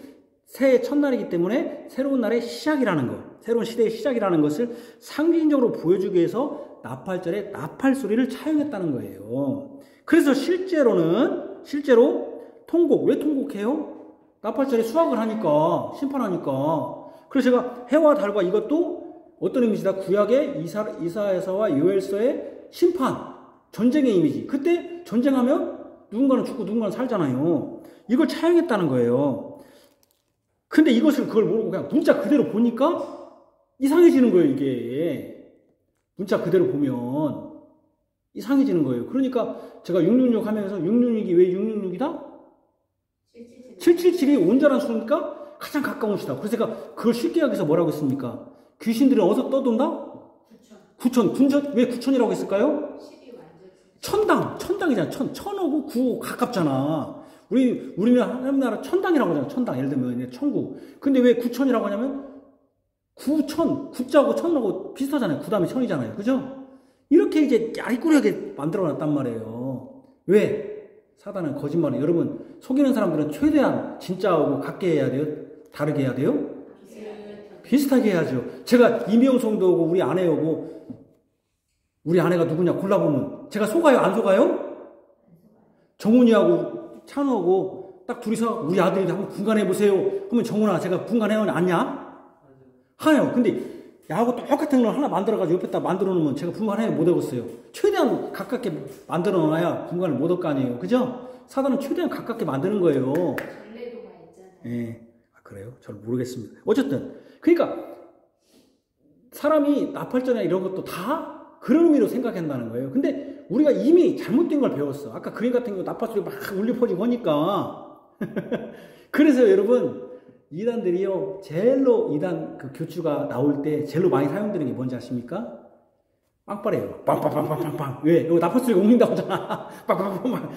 새해 첫날이기 때문에 새로운 날의 시작이라는 것, 새로운 시대의 시작이라는 것을 상징적으로 보여주기 위해서 나팔절에 나팔 소리를 차용했다는 거예요. 그래서 실제로 통곡, 왜 통곡해요? 나팔절에 수확을 하니까, 심판하니까. 그래서 제가 해와 달과 이것도 어떤 이미지다? 구약의 이사야서와 요엘서의 심판, 전쟁의 이미지. 그때 전쟁하면 누군가는 죽고 누군가는 살잖아요. 이걸 차용했다는 거예요. 근데 그걸 모르고 그냥 문자 그대로 보니까 이상해지는 거예요, 이게. 문자 그대로 보면 이상해지는 거예요. 그러니까 제가 666 하면서 666이 왜 666이다? 777이 온전한 수니까 가장 가까운 수다. 그래서 제가 그걸 쉽게 하기 위해서 뭐라고 했습니까? 귀신들은 어디서 떠돈다? 9천. 왜 9천이라고 했을까요? 천당이잖아. 천하고 9 가깝잖아. 우리는 하나님 나라 천당이라고 하잖아. 천당. 예를 들면 천국. 근데 왜 9천이라고 하냐면 9자하고 천하고 비슷하잖아요. 9 다음에 천이잖아요. 그죠? 이렇게 이제 야리꾸리하게 만들어놨단 말이에요. 왜? 사단은 거짓말을. 여러분, 속이는 사람들은 최대한 진짜하고 같게 해야 돼요? 다르게 해야 돼요? 비슷하게 해야죠. 제가 이명성도 오고 우리 아내 오고 우리 아내가 누구냐 골라보면 제가 속아요? 안 속아요? 정훈이하고 찬호하고 딱 둘이서 우리 아들이 한번 분간해보세요. 그러면 정훈아 제가 분간해놓으면 안냐? 하요. 근데 야하고 똑같은 걸 하나 만들어가지고 옆에다 만들어 놓으면 제가 분간해 못 하겠어요. 최대한 가깝게 만들어 놔야 분간을 못 할 거 아니에요. 그죠? 사단은 최대한 가깝게 만드는 거예요. 전래도가 있잖아요. 예. 그래요? 잘 모르겠습니다. 어쨌든 그러니까 사람이 나팔절이나 이런 것도 다 그런 의미로 생각한다는 거예요. 근데 우리가 이미 잘못된 걸 배웠어. 아까 그림 같은 경우 나팔소리 막 울려 퍼지고 하니까. 그래서 여러분 이단들이요, 제일로 이단 그 교주가 나올 때 제일로 많이 사용되는 게 뭔지 아십니까? 빵빠레요. 빵빵빵빵빵빵. 왜? 여기 나팔소리가 울린다고 하잖아. 빵빵빵빵.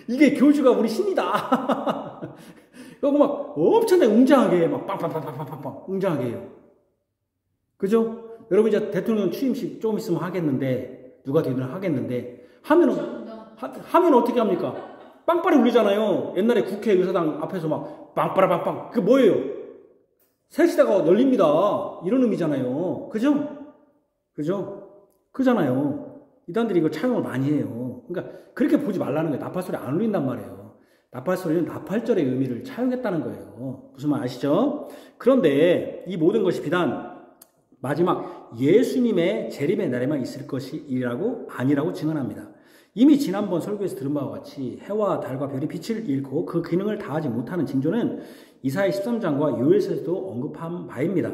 이게 교주가 우리 신이다. 그리고 막 엄청나게 웅장하게 막 빵빵빵빵빵빵 웅장하게 해요. 그죠? 여러분 이제 대통령 취임식 조금 있으면 하겠는데 누가 되든 하겠는데 하면 어떻게 합니까? 빵빠레 울리잖아요. 옛날에 국회 의사당 앞에서 막 빵빠라빵빵. 그게 뭐예요? 새 시대가 열립니다. 이런 의미잖아요. 그죠? 그잖아요. 이단들이 이걸 차용을 많이 해요. 그러니까 그렇게 보지 말라는 거예요. 나팔소리 안 울린단 말이에요. 나팔소리는 나팔절의 의미를 차용했다는 거예요. 무슨 말 아시죠? 그런데 이 모든 것이 비단 마지막 예수님의 재림의 날에만 있을 것이라고 아니라고 증언합니다. 이미 지난번 설교에서 들은 바와 같이 해와 달과 별이 빛을 잃고 그 기능을 다하지 못하는 징조는 이사야 13장과 요엘서에서도 언급한 바입니다.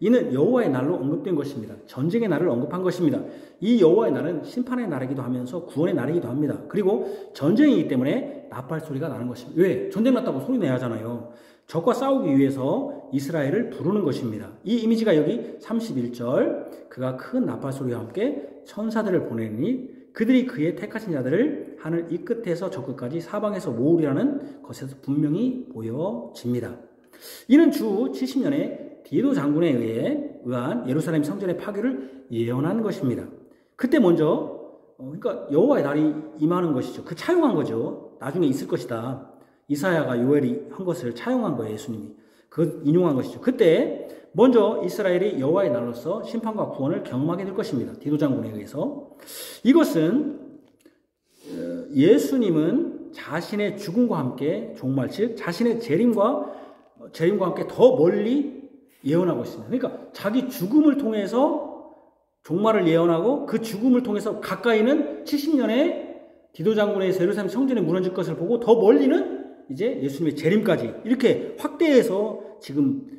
이는 여호와의 날로 언급된 것입니다. 전쟁의 날을 언급한 것입니다. 이 여호와의 날은 심판의 날이기도 하면서 구원의 날이기도 합니다. 그리고 전쟁이기 때문에 나팔 소리가 나는 것입니다. 왜? 전쟁 났다고 소리 내야 하잖아요. 적과 싸우기 위해서 이스라엘을 부르는 것입니다. 이 이미지가 여기 31절 그가 큰 나팔 소리와 함께 천사들을 보내니 그들이 그의 택하신 자들을 하늘 이 끝에서 저 끝까지 사방에서 모으리라는 것에서 분명히 보여집니다. 이는 주 70년에 디도 장군에 의한 예루살렘 성전의 파괴를 예언한 것입니다. 그때 먼저 그러니까 여호와의 날이 임하는 것이죠. 그 차용한 거죠. 나중에 있을 것이다. 이사야가 요엘이 한 것을 차용한 거예요. 예수님이. 그 인용한 것이죠. 그때 먼저 이스라엘이 여호와의 날로서 심판과 구원을 경험하게 될 것입니다. 디도 장군에 의해서. 이것은 예수님은 자신의 죽음과 함께 종말, 즉 자신의 재림과 함께 더 멀리 예언하고 있습니다. 그러니까 자기 죽음을 통해서 종말을 예언하고 그 죽음을 통해서 가까이는 70년에 디도 장군의 예루살렘 성전이 무너질 것을 보고 더 멀리는 이제 예수님의 재림까지 이렇게 확대해서 지금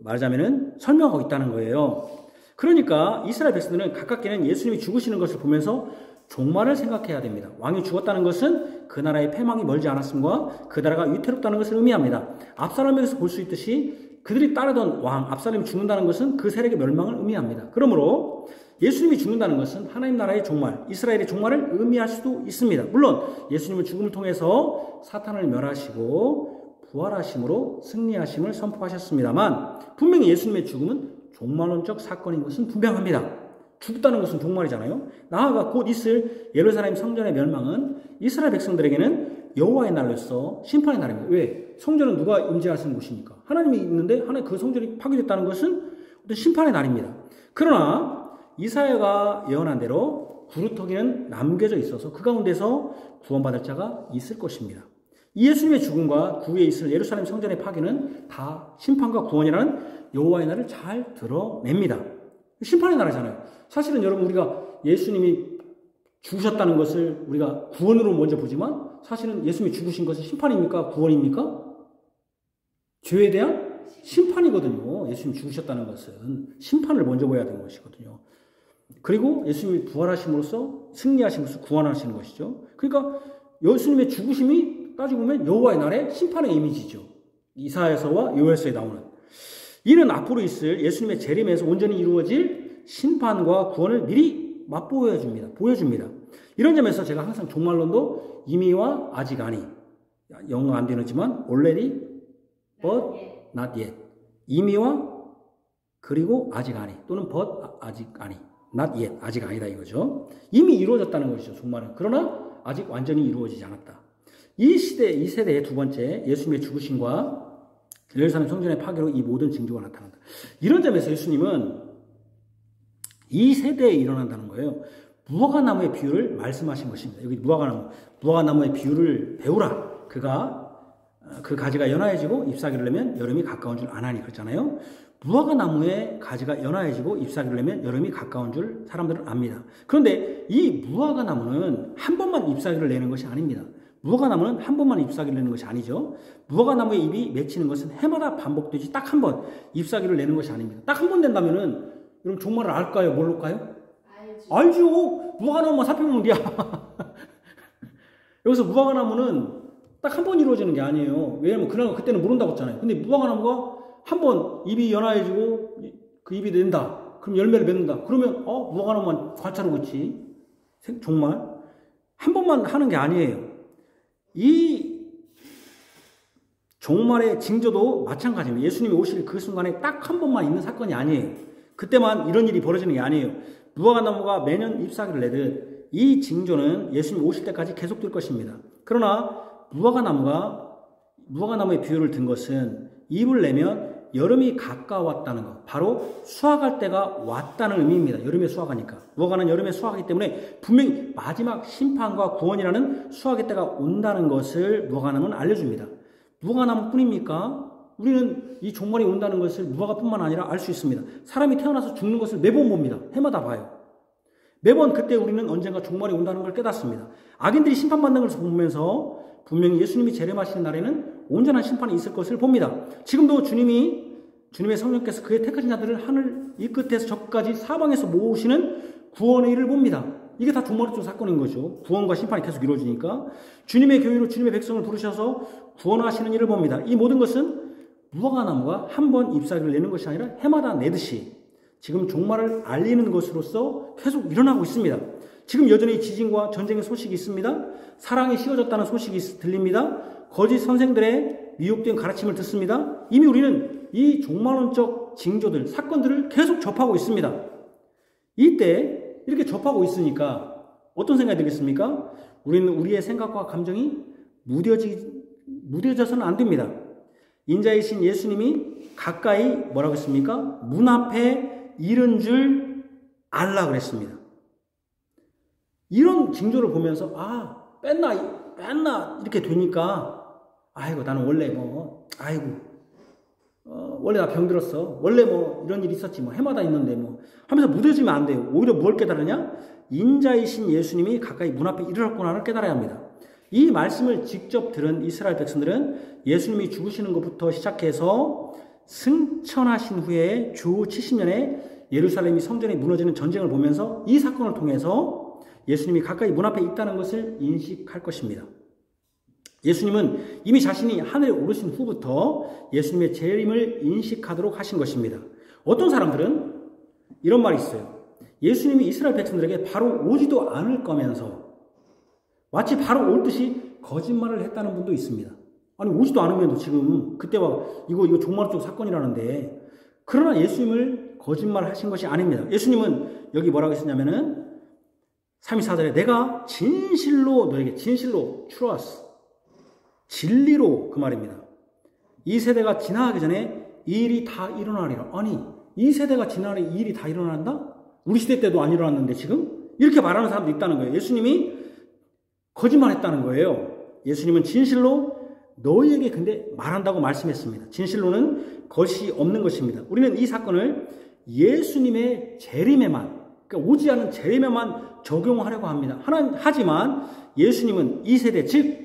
말하자면은 설명하고 있다는 거예요. 그러니까 이스라엘 백성들은 가깝게는 예수님이 죽으시는 것을 보면서 종말을 생각해야 됩니다. 왕이 죽었다는 것은 그 나라의 패망이 멀지 않았음과 그 나라가 위태롭다는 것을 의미합니다. 압살롬에서 볼 수 있듯이 그들이 따르던 왕 압살롬이 죽는다는 것은 그 세력의 멸망을 의미합니다. 그러므로 예수님이 죽는다는 것은 하나님 나라의 종말, 이스라엘의 종말을 의미할 수도 있습니다. 물론 예수님은 죽음을 통해서 사탄을 멸하시고 부활하심으로 승리하심을 선포하셨습니다만 분명히 예수님의 죽음은 종말론적 사건인 것은 분명합니다. 죽다는 것은 종말이잖아요. 나아가 곧 있을 예루살렘 성전의 멸망은 이스라엘 백성들에게는 여호와의 날로서 심판의 날입니다. 왜? 성전은 누가 임재하시는 곳입니까? 하나님이 있는데 하나님 그 성전이 파괴됐다는 것은 어떤 심판의 날입니다. 그러나 이사야가 예언한 대로 구루터기는 남겨져 있어서 그 가운데서 구원받을 자가 있을 것입니다. 예수님의 죽음과 그 후에 있을 예루살렘 성전의 파괴는 다 심판과 구원이라는 여호와의 날을 잘 드러냅니다. 심판의 날이잖아요. 사실은 여러분 우리가 예수님이 죽으셨다는 것을 우리가 구원으로 먼저 보지만 사실은 예수님이 죽으신 것은 심판입니까? 구원입니까? 죄에 대한 심판이거든요. 예수님이 죽으셨다는 것은 심판을 먼저 보여야 되는 것이거든요. 그리고 예수님이 부활하심으로써 승리하심으로써 구원하시는 것이죠. 그러니까 예수님의 죽으심이 따지고 보면 여호와의 날의 심판의 이미지죠. 이사야서와 요엘서에 나오는. 이는 앞으로 있을 예수님의 재림에서 온전히 이루어질 심판과 구원을 미리 보여줍니다. 이런 점에서 제가 항상 종말론도 이미와 아직 아니, 영어가 안 되지만 already but not yet, 이미와 그리고 아직 아니, 또는 but 아직 아니, not yet, 아직 아니다 이거죠. 이미 이루어졌다는 것이죠. 종말은. 그러나 아직 완전히 이루어지지 않았다. 이 세대의 두 번째 예수님의 죽으심과 예루살렘 성전의 파괴로 이 모든 징조가 나타난다. 이런 점에서 예수님은 이 세대에 일어난다는 거예요. 무화과나무의 비유를 말씀하신 것입니다. 여기 무화과나무의 비유를 배우라. 그 가지가 연하여지고 잎사귀를 내면 여름이 가까운 줄 아나니 그랬잖아요. 무화과나무의 가지가 연하여지고 잎사귀를 내면 여름이 가까운 줄 사람들은 압니다. 그런데 이 무화과나무는 한 번만 잎사귀를 내는 것이 아닙니다. 무화과나무는 한 번만 잎사귀를 내는 것이 아니죠. 무화과나무의 잎이 맺히는 것은 해마다 반복되지 딱 한 번 잎사귀를 내는 것이 아닙니다. 딱 한 번 된다면은 여러분 종말을 알까요? 모를까요? 알죠. 무화과나무만 살펴보면 돼야. 여기서 무화과나무는 딱 한 번 이루어지는 게 아니에요. 왜냐면 그때는 모른다고 했잖아요. 근데 무화과나무가 한 번 잎이 연하여지고 그 잎이 낸다. 그럼 열매를 맺는다. 그러면 무화과나무만 관찰하고 있지. 정말 한 번만 하는 게 아니에요. 이 종말의 징조도 마찬가지입니다. 예수님이 오실 그 순간에 딱 한 번만 있는 사건이 아니에요. 그때만 이런 일이 벌어지는 게 아니에요. 무화과나무가 매년 잎사귀를 내듯 이 징조는 예수님 오실 때까지 계속될 것입니다. 그러나 무화과나무의 비유를 든 것은 잎을 내면 여름이 가까웠다는 것, 바로 수확할 때가 왔다는 의미입니다. 여름에 수확하니까. 무화과는 여름에 수확하기 때문에 분명히 마지막 심판과 구원이라는 수확의 때가 온다는 것을 무화과나무는 알려줍니다. 무화과나무뿐입니까? 우리는 이 종말이 온다는 것을 무화과뿐만 아니라 알 수 있습니다. 사람이 태어나서 죽는 것을 매번 봅니다. 해마다 봐요. 매번 그때 우리는 언젠가 종말이 온다는 걸 깨닫습니다. 악인들이 심판받는 것을 보면서 분명히 예수님이 재림하시는 날에는 온전한 심판이 있을 것을 봅니다. 지금도 주님의 성령께서 그의 택하신 자들을 하늘 이 끝에서 저 끝까지 사방에서 모으시는 구원의 일을 봅니다. 이게 다 종말의 사건인 거죠. 구원과 심판이 계속 이루어지니까 주님의 교회로 주님의 백성을 부르셔서 구원하시는 일을 봅니다. 이 모든 것은 무화과나무가 한 번 잎사귀를 내는 것이 아니라 해마다 내듯이 지금 종말을 알리는 것으로서 계속 일어나고 있습니다. 지금 여전히 지진과 전쟁의 소식이 있습니다. 사랑이 식어졌다는 소식이 들립니다. 거짓 선생들의 미혹된 가르침을 듣습니다. 이미 우리는 이 종말론적 징조들, 사건들을 계속 접하고 있습니다. 이때 이렇게 접하고 있으니까 어떤 생각이 들겠습니까? 우리는 우리의 생각과 감정이 무뎌져서는 안 됩니다. 인자이신 예수님이 가까이 뭐라고 했습니까? 문 앞에 이른 줄 알라 그랬습니다. 이런 징조를 보면서 뺐나 이렇게 되니까 아이고 나는 원래 원래 나 병들었어. 원래 이런 일이 있었지 해마다 있는데 하면서 무뎌지면 안 돼요. 오히려 뭘 깨달으냐? 인자이신 예수님이 가까이 문 앞에 이르렀구나를 깨달아야 합니다. 이 말씀을 직접 들은 이스라엘 백성들은 예수님이 죽으시는 것부터 시작해서 승천하신 후에 주 70년에 예루살렘이 성전이 무너지는 전쟁을 보면서 이 사건을 통해서 예수님이 가까이 문 앞에 있다는 것을 인식할 것입니다. 예수님은 이미 자신이 하늘에 오르신 후부터 예수님의 재림을 인식하도록 하신 것입니다. 어떤 사람들은 이런 말이 있어요. 예수님이 이스라엘 백성들에게 바로 오지도 않을 거면서 마치 바로 올 듯이 거짓말을 했다는 분도 있습니다. 아니 오지도 않으면 지금 그때와 이거 종말적 사건이라는데, 그러나 예수님을 거짓말하신 것이 아닙니다. 예수님은 여기 뭐라고 했었냐면은 34절에 내가 진실로 너에게 진실로 추러스 진리로 그 말입니다. 이 세대가 지나가기 전에 이 일이 다 일어나리라. 아니, 이 세대가 지나가니 이 일이 다 일어난다? 우리 시대 때도 안 일어났는데 지금? 이렇게 말하는 사람도 있다는 거예요. 예수님이 거짓말했다는 거예요. 예수님은 진실로 너희에게 근데 말한다고 말씀했습니다. 진실로는 것이 없는 것입니다. 우리는 이 사건을 예수님의 재림에만, 그러니까 오지 않은 재림에만 적용하려고 합니다. 하지만 예수님은 이 세대, 즉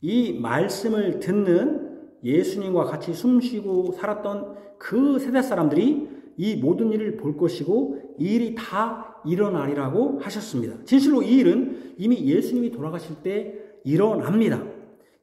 이 말씀을 듣는 예수님과 같이 숨쉬고 살았던 그 세대 사람들이 이 모든 일을 볼 것이고 이 일이 다 일어나리라고 하셨습니다. 진실로 이 일은 이미 예수님이 돌아가실 때 일어납니다.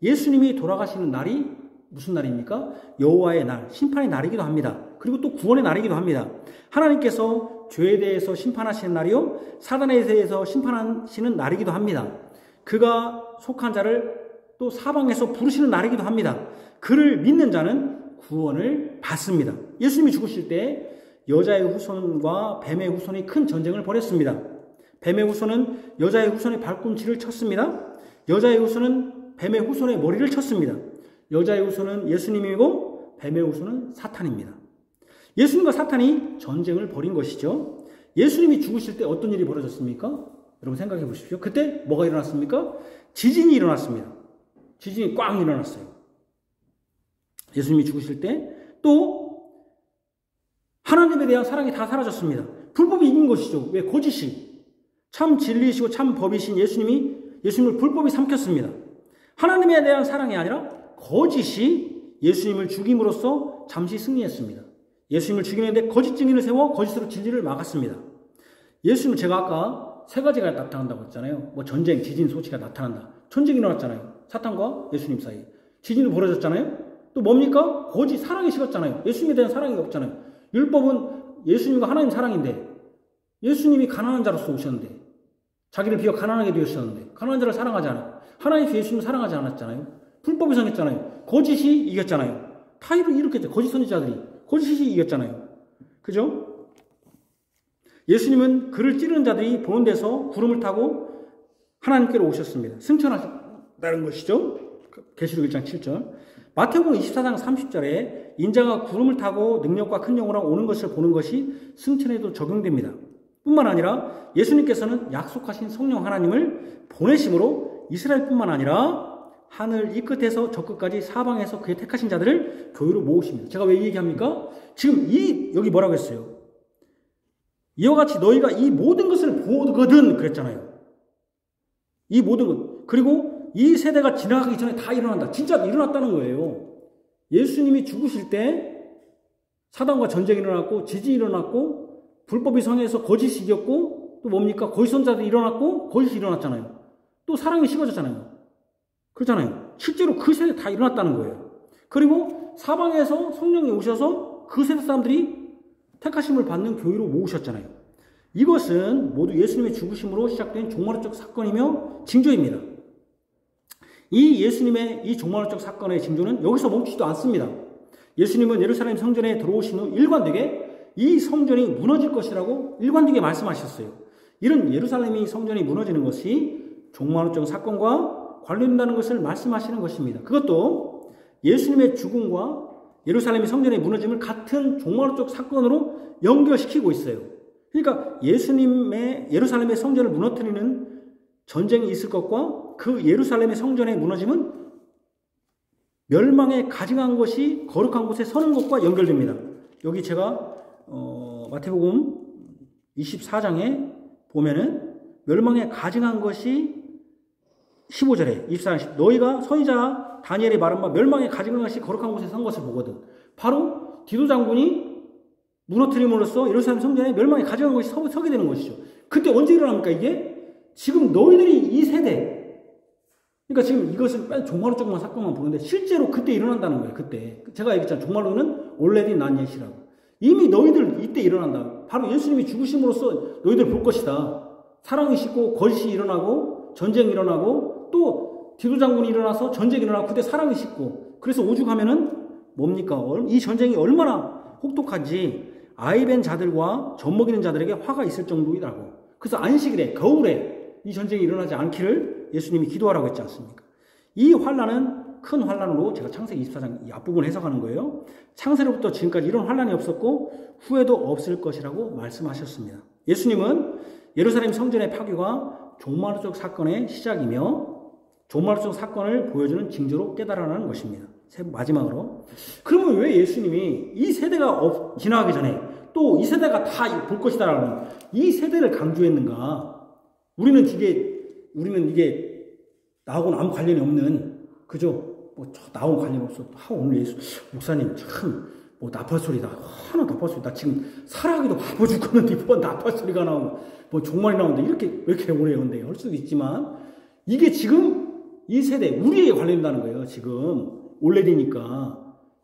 예수님이 돌아가시는 날이 무슨 날입니까? 여호와의 날, 심판의 날이기도 합니다. 그리고 또 구원의 날이기도 합니다. 하나님께서 죄에 대해서 심판하시는 날이요, 사단에 대해서 심판하시는 날이기도 합니다. 그가 속한 자를 또 사방에서 부르시는 날이기도 합니다. 그를 믿는 자는 구원을 받습니다. 예수님이 죽으실 때 여자의 후손과 뱀의 후손이 큰 전쟁을 벌였습니다. 뱀의 후손은 여자의 후손의 발꿈치를 쳤습니다. 여자의 후손은 뱀의 후손의 머리를 쳤습니다. 여자의 후손은 예수님이고 뱀의 후손은 사탄입니다. 예수님과 사탄이 전쟁을 벌인 것이죠. 예수님이 죽으실 때 어떤 일이 벌어졌습니까? 여러분 생각해 보십시오. 그때 뭐가 일어났습니까? 지진이 일어났습니다. 지진이 꽝 일어났어요. 예수님이 죽으실 때 또 하나님에 대한 사랑이 다 사라졌습니다. 불법이 이긴 것이죠. 왜? 거짓이. 참 진리이시고 참 법이신 예수님을 불법이 삼켰습니다. 하나님에 대한 사랑이 아니라 거짓이 예수님을 죽임으로써 잠시 승리했습니다. 예수님을 죽이는데 거짓 증인을 세워 거짓으로 진리를 막았습니다. 예수님은 제가 아까 세 가지가 나타난다고 했잖아요. 뭐 전쟁, 지진, 소치가 나타난다. 전쟁이 일어났잖아요. 사탄과 예수님 사이. 지진이 벌어졌잖아요. 또 뭡니까? 거짓, 사랑이 식었잖아요. 예수님에 대한 사랑이 없잖아요. 율법은 예수님과 하나님 사랑인데 예수님이 가난한 자로서 오셨는데 자기를 비워 가난하게 되셨는데 가난한 자를 사랑하지 않아요. 하나님께서 예수님을 사랑하지 않았잖아요. 불법이 성했잖아요. 거짓이 이겼잖아요. 다 이렇게 거짓 선지자들이 거짓이 이겼잖아요. 그죠? 예수님은 그를 찌르는 자들이 보는 데서 구름을 타고 하나님께로 오셨습니다. 승천하셨다는 것이죠. 계시록 1장 7절. 마태복음 24장 30절에 인자가 구름을 타고 능력과 큰 영으로 오는 것을 보는 것이 승천에도 적용됩니다. 뿐만 아니라 예수님께서는 약속하신 성령 하나님을 보내심으로 이스라엘뿐만 아니라 하늘 이 끝에서 저 끝까지 사방에서 그의 택하신 자들을 교회로 모으십니다. 제가 왜 이 얘기합니까? 지금 여기 뭐라고 했어요? 이와 같이 너희가 이 모든 것을 보거든 그랬잖아요. 이 모든 것. 그리고 이 세대가 지나가기 전에 다 일어난다. 진짜 일어났다는 거예요. 예수님이 죽으실 때 사단과 전쟁이 일어났고 지진이 일어났고 불법이 성해서 거짓이 이겼고 또 뭡니까? 거짓 선자들이 일어났고 거짓이 일어났잖아요. 또 사랑이 식어졌잖아요. 그렇잖아요. 실제로 그 세대 다 일어났다는 거예요. 그리고 사방에서 성령이 오셔서 그 세대 사람들이 택하심을 받는 교회로 모으셨잖아요. 이것은 모두 예수님의 죽으심으로 시작된 종말론적 사건이며 징조입니다. 이 예수님의 이 종말론적 사건의 징조는 여기서 멈추지도 않습니다. 예수님은 예루살렘 성전에 들어오신 후 일관되게 이 성전이 무너질 것이라고 일관되게 말씀하셨어요. 이런 예루살렘이 성전이 무너지는 것이 종말론적 사건과 관련된다는 것을 말씀하시는 것입니다. 그것도 예수님의 죽음과 예루살렘의 성전의 무너짐을 같은 종말론적 사건으로 연결시키고 있어요. 그러니까 예수님의 예루살렘의 성전을 무너뜨리는 전쟁이 있을 것과 그 예루살렘의 성전의 무너짐은 멸망에 가증한 것이 거룩한 곳에 서는 것과 연결됩니다. 여기 제가 마태복음 24장에 보면은 멸망에 가증한 것이 15절에 24장 너희가 선지자 다니엘이 말한 바 멸망에 가증한 것이 거룩한 곳에 선 것을 보거든. 바로 디도 장군이 무너뜨림으로써 예루살렘 성전에 멸망에 가증한 것이 서게 되는 것이죠. 그때 언제 일어납니까 이게? 지금 너희들이 이 세대, 그러니까 지금 이것을 종말론적만 사건만 보는데 실제로 그때 일어난다는 거예요. 그때 제가 얘기했잖아요. 종말론은 올레디 난 예시라고. 이미 너희들 이때 일어난다. 바로 예수님이 죽으심으로써 너희들 볼 것이다. 사랑이 식고 거짓이 일어나고 전쟁이 일어나고 또 디도 장군이 일어나서 전쟁이 일어나고 그때 사랑이 식고 그래서 오죽하면은 뭡니까? 이 전쟁이 얼마나 혹독한지 아이벤 자들과 젖먹이는 자들에게 화가 있을 정도이라고. 그래서 안식일에 겨울에 이 전쟁이 일어나지 않기를 예수님이 기도하라고 했지 않습니까? 이 환난은 큰 환란으로 제가 창세기 24장 이 앞부분 해석하는 거예요. 창세로부터 지금까지 이런 환란이 없었고 후에도 없을 것이라고 말씀하셨습니다. 예수님은 예루살렘 성전의 파괴가 종말론적 사건의 시작이며 종말론적 사건을 보여주는 징조로 깨달아라는 것입니다. 마지막으로, 그러면 왜 예수님이 이 세대가 지나가기 전에 또 이 세대가 다 볼 것이다라는 이 세대를 강조했는가? 우리는 이게 나하고는 아무 관련이 없는, 그죠? 나하고 관련 없어. 오늘 예수 목사님 참 나팔 소리다. 하나 나팔 소리. 나 지금 살아가기도 바빠 죽겠는데 뭐 나팔 소리가 나오고 종말이 나오는데 왜 이렇게 오래 온대 할 수도 있지만, 이게 지금 이 세대 우리에 관련된다는 거예요. 지금 올레리니까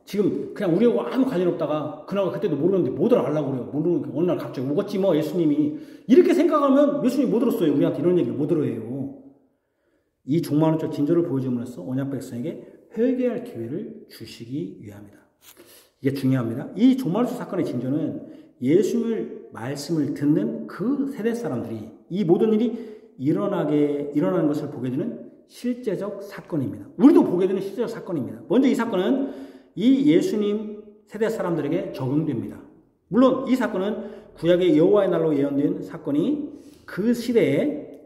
지금 그냥 우리하고 아무 관련 없다가 그나마 그때도 모르는데 뭐들 하려고 그래요. 모르는 게 어느 날 갑자기 오겠지 뭐 예수님이. 이렇게 생각하면 예수님이 못 들었어요. 우리한테 이런 얘기를 못 들어요. 이 종말론적 징조를 보여줌으로써 언약 백성에게 회개할 기회를 주시기 위함이다. 이게 중요합니다. 이 종말론적 사건의 징조는 예수님의 말씀을 듣는 그 세대 사람들이 이 모든 일이 일어나는 것을 보게 되는 실제적 사건입니다. 우리도 보게 되는 실제적 사건입니다. 먼저 이 사건은 이 예수님 세대 사람들에게 적용됩니다. 물론 이 사건은 구약의 여호와의 날로 예언된 사건이 그 시대에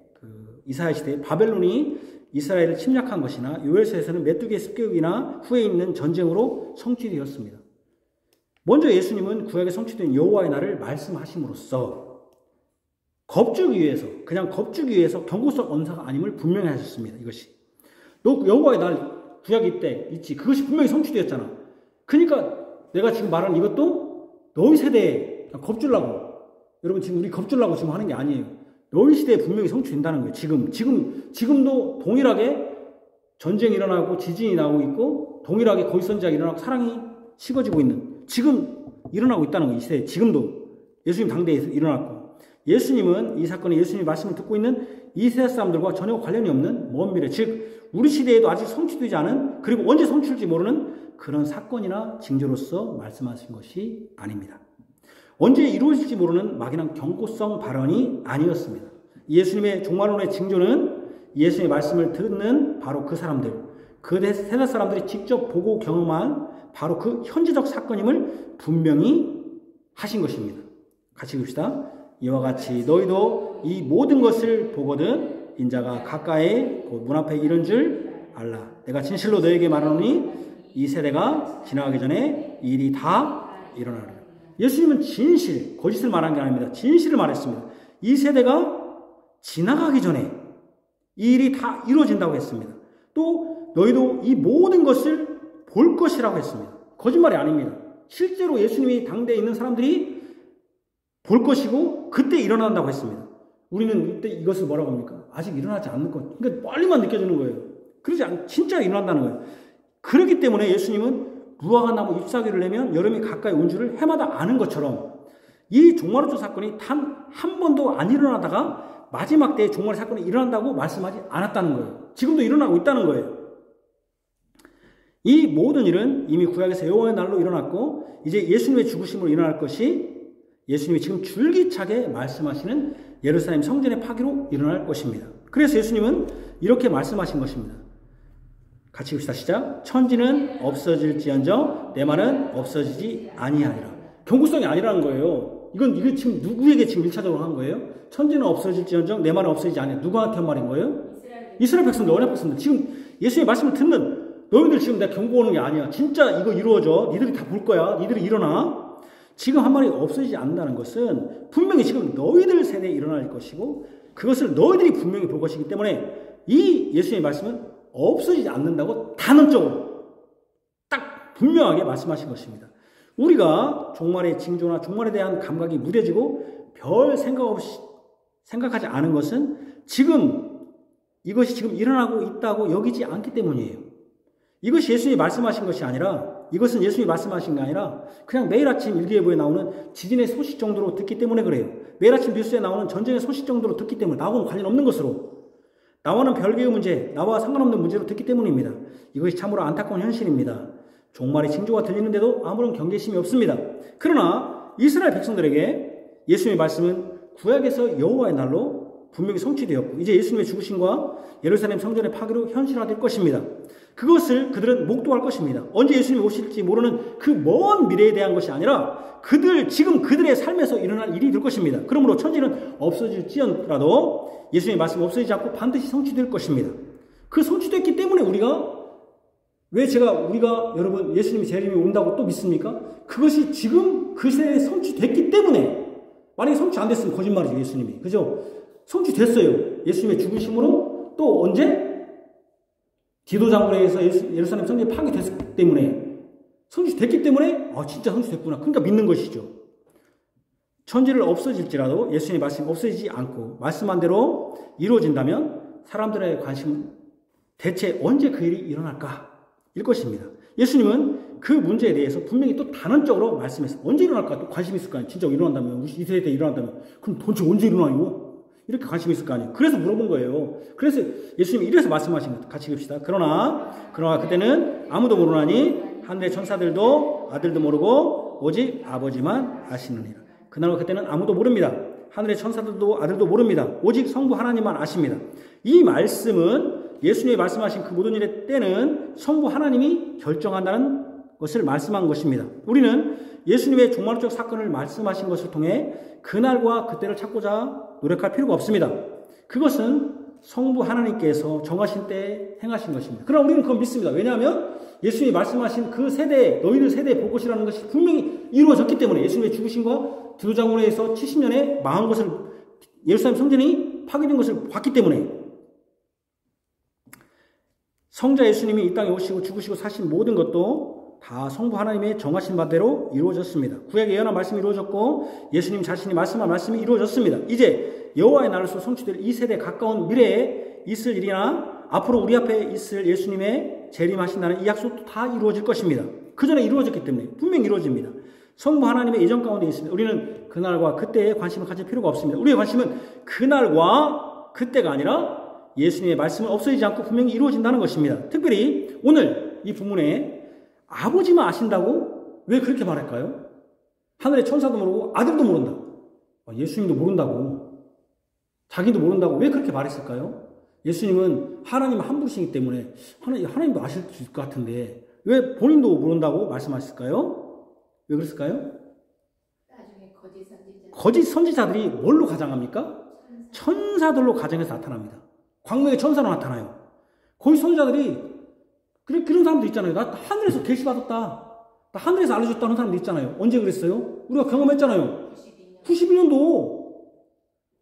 이사야 시대에 바벨론이 이스라엘을 침략한 것이나 요엘서에서는 메뚜기의 습격이나 후에 있는 전쟁으로 성취되었습니다. 먼저 예수님은 구약에 성취된 여호와의 날을 말씀하심으로써 그냥 겁주기 위해서 경고성 언사가 아님을 분명히 하셨습니다. 이것이. 너 여호와의 날 구약이 때 있지. 그것이 분명히 성취되었잖아. 그러니까 내가 지금 말하는 이것도 너희 세대에 겁주려고, 여러분 지금 우리 겁주려고 지금 하는 게 아니에요. 너희 시대에 분명히 성취된다는 거예요. 지금도 동일하게 전쟁이 일어나고 지진이 나오고 있고 동일하게 거짓 선지자가 일어나고 사랑이 식어지고 있는, 지금 일어나고 있다는 거예요. 이 시대에 지금도 예수님 당대에 일어났고, 예수님은 이 사건에 예수님의 말씀을 듣고 있는 이 세대 사람들과 전혀 관련이 없는 먼 미래, 즉 우리 시대에도 아직 성취되지 않은, 그리고 언제 성취될지 모르는 그런 사건이나 징조로서 말씀하신 것이 아닙니다. 언제 이루어질지 모르는 막연한 경고성 발언이 아니었습니다. 예수님의 종말론의 징조는 예수님의 말씀을 듣는 바로 그 사람들, 그 세대 사람들이 직접 보고 경험한 바로 그 현재적 사건임을 분명히 하신 것입니다. 같이 봅시다. 이와 같이 너희도 이 모든 것을 보거든 인자가 가까이 곧 문 앞에 이른 줄 알라. 내가 진실로 너에게 말하노니 이 세대가 지나가기 전에 이 일이 다 일어나리라. 예수님은 진실, 거짓을 말한 게 아닙니다. 진실을 말했습니다. 이 세대가 지나가기 전에 이 일이 다 이루어진다고 했습니다. 또 너희도 이 모든 것을 볼 것이라고 했습니다. 거짓말이 아닙니다. 실제로 예수님이 당대에 있는 사람들이 볼 것이고 그때 일어난다고 했습니다. 우리는 이때 이것을 뭐라고 합니까? 아직 일어나지 않는 것. 그러니까 빨리만 느껴지는 거예요. 진짜 일어난다는 거예요. 그렇기 때문에 예수님은 무화과 나무 잎사귀를 내면 여름이 가까이 온 줄을 해마다 아는 것처럼 이 종말론적 사건이 단 한 번도 안 일어나다가 마지막 때에 종말 사건이 일어난다고 말씀하지 않았다는 거예요. 지금도 일어나고 있다는 거예요. 이 모든 일은 이미 구약에서 여호와의 날로 일어났고 이제 예수님의 죽으심으로 일어날 것이 예수님이 지금 줄기차게 말씀하시는 예루살렘 성전의 파괴로 일어날 것입니다. 그래서 예수님은 이렇게 말씀하신 것입니다. 같이 봅시다. 시작. 천지는 없어질지언정 내 말은 없어지지 아니하리라. 경고성이 아니라는 거예요. 이게 지금 누구에게 지금 1차적으로 한 거예요? 천지는 없어질지언정 내 말은 없어지지 아니하리라. 누구한테 한 말인 거예요? 이스라엘 백성들, 언약 백성들. 지금 예수님의 말씀을 듣는 너희들 지금 내가 경고하는 게 아니야. 진짜 이거 이루어져. 니들이 다 볼 거야. 니들이 일어나. 지금 한 말이 없어지지 않는다는 것은 분명히 지금 너희들 세대에 일어날 것이고 그것을 너희들이 분명히 볼 것이기 때문에 이 예수님의 말씀은 없어지지 않는다고 단언적으로 딱 분명하게 말씀하신 것입니다. 우리가 종말의 징조나 종말에 대한 감각이 무뎌지고 별 생각 없이 생각하지 않은 것은 이것이 지금 일어나고 있다고 여기지 않기 때문이에요. 이것이 예수님이 말씀하신 것이 아니라, 이것은 예수님이 말씀하신 게 아니라 그냥 매일 아침 일기예보에 나오는 지진의 소식 정도로 듣기 때문에 그래요. 매일 아침 뉴스에 나오는 전쟁의 소식 정도로 듣기 때문에, 나하고는 관련 없는 것으로, 나와는 별개의 문제, 나와 상관없는 문제로 듣기 때문입니다. 이것이 참으로 안타까운 현실입니다. 종말의 징조가 들리는데도 아무런 경계심이 없습니다. 그러나 이스라엘 백성들에게 예수님의 말씀은 구약에서 여호와의 날로 분명히 성취되었고 이제 예수님의 죽으심과 예루살렘 성전의 파괴로 현실화될 것입니다. 그것을 그들은 목도할 것입니다. 언제 예수님이 오실지 모르는 그 먼 미래에 대한 것이 아니라 지금 그들의 삶에서 일어날 일이 될 것입니다. 그러므로 천지는 없어질지언라도 예수님의 말씀이 없어지지 않고 반드시 성취될 것입니다. 그 성취됐기 때문에 우리가 여러분 예수님이 재림이 온다고 또 믿습니까? 그것이 지금 그 시대에 성취됐기 때문에. 만약에 성취 안 됐으면 거짓말이죠, 예수님이. 그죠? 성취됐어요. 예수님의 죽으심으로. 또 언제? 디도 장군에 의해서 예루살렘 성전이 파괴됐기 때문에. 성취됐기 때문에 진짜 성취됐구나. 그러니까 믿는 것이죠. 천지를 없어질지라도 예수님의 말씀이 없어지지 않고 말씀한 대로 이루어진다면 사람들의 관심은 대체 언제 그 일이 일어날까? 일 것입니다. 예수님은 그 문제에 대해서 분명히 또 단언적으로 말씀했어요. 언제 일어날까? 또 관심이 있을 거 아니에요. 진짜 일어난다면, 이 세대 때 일어난다면, 그럼 도대체 언제 일어나요? 이렇게 관심이 있을 거 아니에요. 그래서 물어본 거예요. 그래서 예수님이 이래서 말씀하신 것 같이 봅시다. 그러나 그때는 아무도 모르나니 하늘의 천사들도 아들도 모르고 오직 아버지만 아시느니라. 그날과 그때는 아무도 모릅니다. 하늘의 천사들도 아들도 모릅니다. 오직 성부 하나님만 아십니다. 이 말씀은 예수님이 말씀하신 그 모든 일의 때는 성부 하나님이 결정한다는 것을 말씀한 것입니다. 우리는 예수님의 종말적 사건을 말씀하신 것을 통해 그날과 그때를 찾고자 노력할 필요가 없습니다. 그것은 성부 하나님께서 정하신 때에 행하신 것입니다. 그러나 우리는 그건 믿습니다. 왜냐하면 예수님이 말씀하신 그 세대, 너희들 세대에 볼 것이라는 것이 분명히 이루어졌기 때문에 예수님의 죽으심과 디도장군에 의해서 70년에 망한 것을, 예루살렘 성전이 파괴된 것을 봤기 때문에 성자 예수님이 이 땅에 오시고 죽으시고 사신 모든 것도 다 성부 하나님의 정하신 바대로 이루어졌습니다. 구약에 예언한 말씀이 이루어졌고 예수님 자신이 말씀한 말씀이 이루어졌습니다. 이제 여호와의 날로서 성취될 이 세대 가까운 미래에 있을 일이나 앞으로 우리 앞에 있을 예수님의 재림하신다는 이 약속도 다 이루어질 것입니다. 그 전에 이루어졌기 때문에 분명히 이루어집니다. 성부 하나님의 예정 가운데 있습니다. 우리는 그날과 그때에 관심을 가질 필요가 없습니다. 우리의 관심은 그날과 그때가 아니라 예수님의 말씀은 없어지지 않고 분명히 이루어진다는 것입니다. 특별히 오늘 이 부문에 아버지만 아신다고 왜 그렇게 말할까요? 하늘의 천사도 모르고 아들도 모른다. 예수님도 모른다고. 자기도 모른다고 왜 그렇게 말했을까요? 예수님은 하나님 한 분이시기 때문에 하나님도 아실 수 있을 것 같은데 왜 본인도 모른다고 말씀하셨을까요? 왜 그랬을까요? 나중에 거짓 선지자들이 뭘로 가장합니까? 천사들로 가정해서 나타납니다. 광명의 천사로 나타나요. 거짓 선지자들이 그런 사람도 있잖아요. 나 하늘에서 계시받았다. 나 하늘에서 알려줬다는 사람도 있잖아요. 언제 그랬어요? 우리가 경험했잖아요. 92년도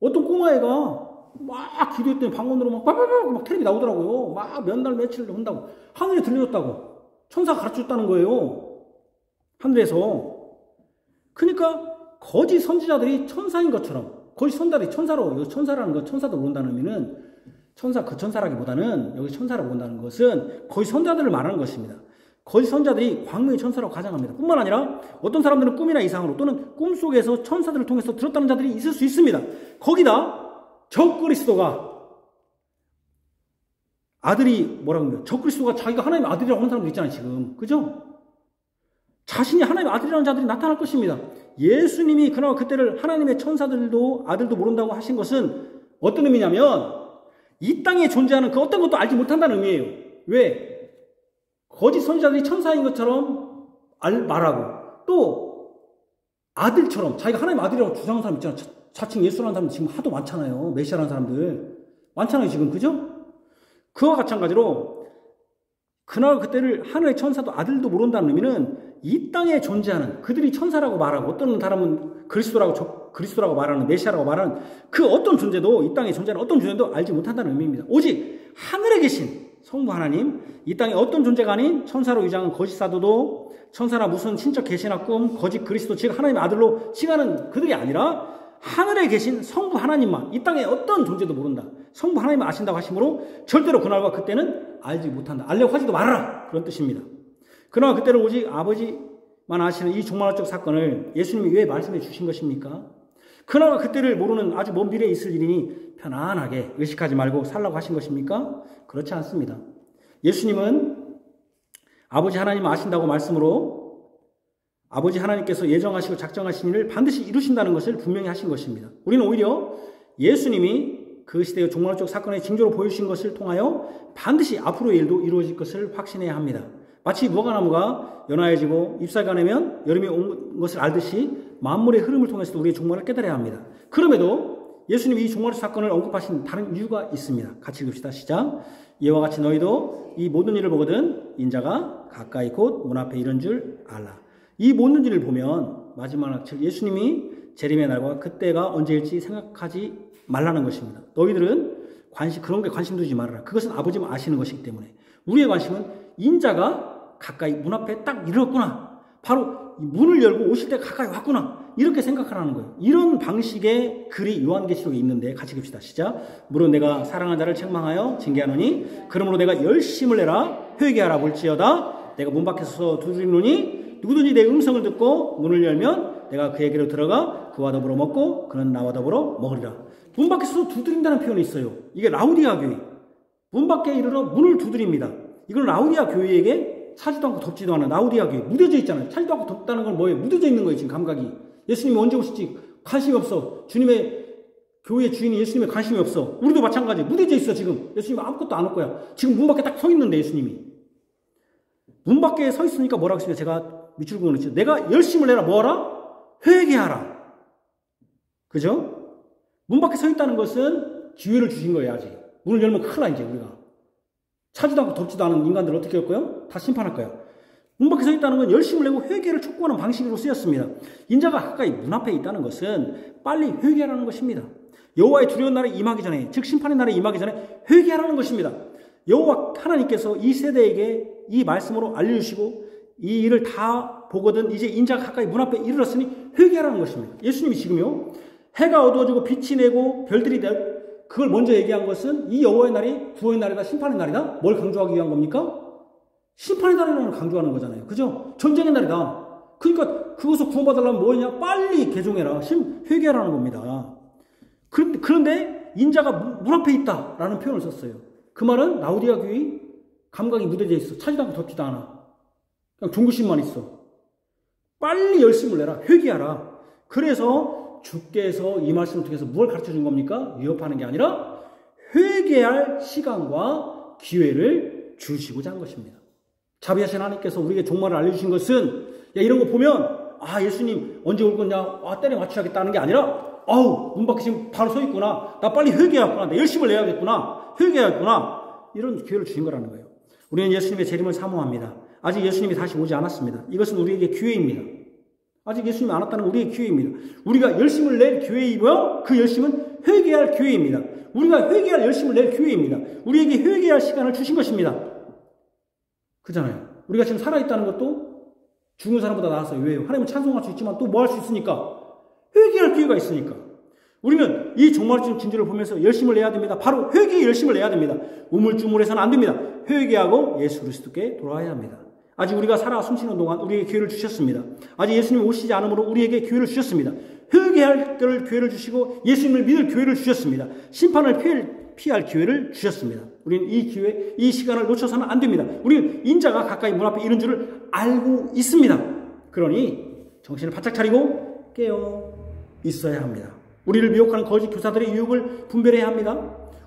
어떤 꼬마애가 막 기도했더니 방언으로 막 텔레비 나오더라고요. 막 몇 날 며칠 한다고. 하늘에 들려줬다고. 천사가 가르쳐줬다는 거예요. 하늘에서. 그러니까 거짓 선지자들이 천사인 것처럼 거짓 선지자들이 천사로, 천사라는 것, 천사도 모른다는 의미는 그 천사라기보다는 여기 천사라고 본다는 것은 거짓 선자들을 말하는 것입니다. 거짓 선자들이 광명의 천사라고 가정합니다. 뿐만 아니라 어떤 사람들은 꿈이나 이상으로 또는 꿈속에서 천사들을 통해서 들었다는 자들이 있을 수 있습니다. 거기다 적그리스도가 아들이 뭐라고 합니까? 적그리스도가 자기가 하나님의 아들이라고 하는 사람도 있잖아요, 지금. 그죠? 자신이 하나님의 아들이라는 자들이 나타날 것입니다. 예수님이 그나마 그때를 하나님의 천사들도 아들도 모른다고 하신 것은 어떤 의미냐면 이 땅에 존재하는 그 어떤 것도 알지 못한다는 의미예요. 왜? 거짓 선지자들이 천사인 것처럼 말하고 또 아들처럼 자기가 하나님의 아들이라고 주장하는 사람 있잖아요. 자칭 예수라는 사람 지금 하도 많잖아요. 메시아라는 사람들. 많잖아요, 지금. 그죠? 그와 마찬가지로 그날 그때를 하늘의 천사도 아들도 모른다는 의미는 이 땅에 존재하는 그들이 천사라고 말하고 어떤 사람은 그리스도라고 말하는 메시아라고 말하는 그 어떤 존재도 이 땅에 존재하는 어떤 존재도 알지 못한다는 의미입니다. 오직 하늘에 계신 성부 하나님, 이 땅에 어떤 존재가 아닌 천사로 위장한 거짓 사도도 천사나 무슨 신적 계시나 꿈, 거짓 그리스도 즉 하나님의 아들로 칭하는 그들이 아니라 하늘에 계신 성부 하나님만 이 땅에 어떤 존재도 모른다. 성부 하나님만 아신다고 하시므로 절대로 그날과 그때는 알지 못한다. 알려고 하지도 말아라. 그런 뜻입니다. 그러나 그때를 오직 아버지만 아시는 이 종말적 사건을 예수님이 왜 말씀해 주신 것입니까? 그날과 그때를 모르는 아주 먼 미래에 있을 일이니 편안하게 의식하지 말고 살라고 하신 것입니까? 그렇지 않습니다. 예수님은 아버지 하나님 아신다고 말씀으로 아버지 하나님께서 예정하시고 작정하신 일을 반드시 이루신다는 것을 분명히 하신 것입니다. 우리는 오히려 예수님이 그 시대의 종말적 사건의 징조로 보여주신 것을 통하여 반드시 앞으로의 일도 이루어질 것을 확신해야 합니다. 마치 무화과나무가 연하해지고 잎사귀 가내면 여름이 온 것을 알듯이 만물의 흐름을 통해서도 우리의 종말을 깨달아야 합니다. 그럼에도 예수님이 이 종말의 사건을 언급하신 다른 이유가 있습니다. 같이 읽읍시다. 시작. 이와 같이 너희도 이 모든 일을 보거든 인자가 가까이 곧 문 앞에 이른 줄 알라. 이 모든 일을 보면 마지막 즉 예수님이 재림의 날과 그때가 언제일지 생각하지 말라는 것입니다. 너희들은 그런 게 관심 두지 말아라. 그것은 아버지만 아시는 것이기 때문에 우리의 관심은 인자가 가까이 문 앞에 딱 이르렀구나. 바로 문을 열고 오실 때 가까이 왔구나. 이렇게 생각하라는 거예요. 이런 방식의 글이 요한계시록에 있는데 같이 봅시다. 시작. 물론 내가 사랑하는 자를 책망하여 징계하노니 그러므로 내가 열심을 내라 회개하라 볼지어다. 내가 문 밖에서 두드리노니 누구든지 내 음성을 듣고 문을 열면 내가 그에게로 들어가 그와 더불어 먹고 그는 나와 더불어 먹으리라. 문 밖에서 두드린다는 표현이 있어요. 이게 라우디아 교회. 문 밖에 이르러 문을 두드립니다. 이건 라우디아 교회에게 차지도 않고 덥지도 않은 라우디아 교회. 무뎌져 있잖아요. 차지도 않고 덥다는 건 뭐예요? 무뎌져 있는 거예요. 지금 감각이. 예수님이 언제 오실지 관심이 없어. 주님의 교회의 주인이 예수님에 관심이 없어. 우리도 마찬가지. 무뎌져 있어 지금. 예수님 아무것도 안 할 거야. 지금 문 밖에 딱 서 있는데 예수님이. 문 밖에 서 있으니까 뭐라고 했습니까? 제가 밑줄 그어놓죠. 내가 열심을 내라. 뭐하라? 회개하라. 그죠? 문 밖에 서 있다는 것은 기회를 주신 거예요. 아직. 문을 열면 큰일 나 이제 우리가. 차지도 않고 덥지도 않은 인간들 어떻게 할 거예요? 다 심판할 거예요. 문 밖에 서 있다는 건 열심을 내고 회개를 촉구하는 방식으로 쓰였습니다. 인자가 가까이 문 앞에 있다는 것은 빨리 회개하라는 것입니다. 여호와의 두려운 날에 임하기 전에, 즉 심판의 날에 임하기 전에 회개하라는 것입니다. 여호와 하나님께서 이 세대에게 이 말씀으로 알려주시고 이 일을 다 보거든 이제 인자가 가까이 문 앞에 이르렀으니 회개하라는 것입니다. 예수님이 지금요 해가 어두워지고 빛이 내고 별들이 그걸 먼저 얘기한 것은 이 여호와의 날이 구원의 날이다 심판의 날이다. 뭘 강조하기 위한 겁니까? 심판의 날이라는 걸 강조하는 거잖아요. 그죠? 전쟁의 날이다. 그러니까 그것을 구원받으려면 뭐냐? 빨리 개종해라. 회개하라는 겁니다. 그런데 인자가 문 앞에 있다라는 표현을 썼어요. 그 말은 라우디아 교회 감각이 무뎌져 있어. 차지도 않고 덥지도 않아. 그냥 종구심만 있어. 빨리 열심을 내라. 회개하라. 그래서 주께서 이 말씀을 통해서 뭘 가르쳐 준 겁니까? 위협하는 게 아니라 회개할 시간과 기회를 주시고자 한 것입니다. 자비하신 하나님께서 우리에게 종말을 알려주신 것은 야 이런 거 보면 아 예수님 언제 올 거냐 때려 맞춰야겠다는 게 아니라 아우 문 밖에 지금 바로 서 있구나. 나 빨리 회개하구나. 내 열심을 내야겠구나. 회개하구나. 이런 기회를 주신 거라는 거예요. 우리는 예수님의 재림을 사모합니다. 아직 예수님이 다시 오지 않았습니다. 이것은 우리에게 기회입니다. 아직 예수님이 안 왔다는 우리의 기회입니다. 우리가 열심을 낼 기회이고요. 그 열심은 회개할 기회입니다. 우리가 회개할 열심을 낼 기회입니다. 우리에게 회개할 시간을 주신 것입니다. 그잖아요. 우리가 지금 살아있다는 것도 죽은 사람보다 나았어요. 왜요? 하나님을 찬송할 수 있지만 또 뭐 할 수 있으니까? 회개할 기회가 있으니까. 우리는 이 종말적 징조를 보면서 열심을 내야 됩니다. 바로 회개의 열심을 내야 됩니다. 우물쭈물해서는 안 됩니다. 회개하고 예수 그리스도께 돌아와야 합니다. 아직 우리가 살아 숨쉬는 동안 우리에게 기회를 주셨습니다. 아직 예수님이 오시지 않으므로 우리에게 기회를 주셨습니다. 회개할 기회를 주시고 예수님을 믿을 기회를 주셨습니다. 심판을 피할 기회를 주셨습니다. 우리는 이 기회, 이 시간을 놓쳐서는 안 됩니다. 우리는 인자가 가까이 문 앞에 이른 줄을 알고 있습니다. 그러니 정신을 바짝 차리고 깨어 있어야 합니다. 우리를 미혹하는 거짓 교사들의 유혹을 분별해야 합니다.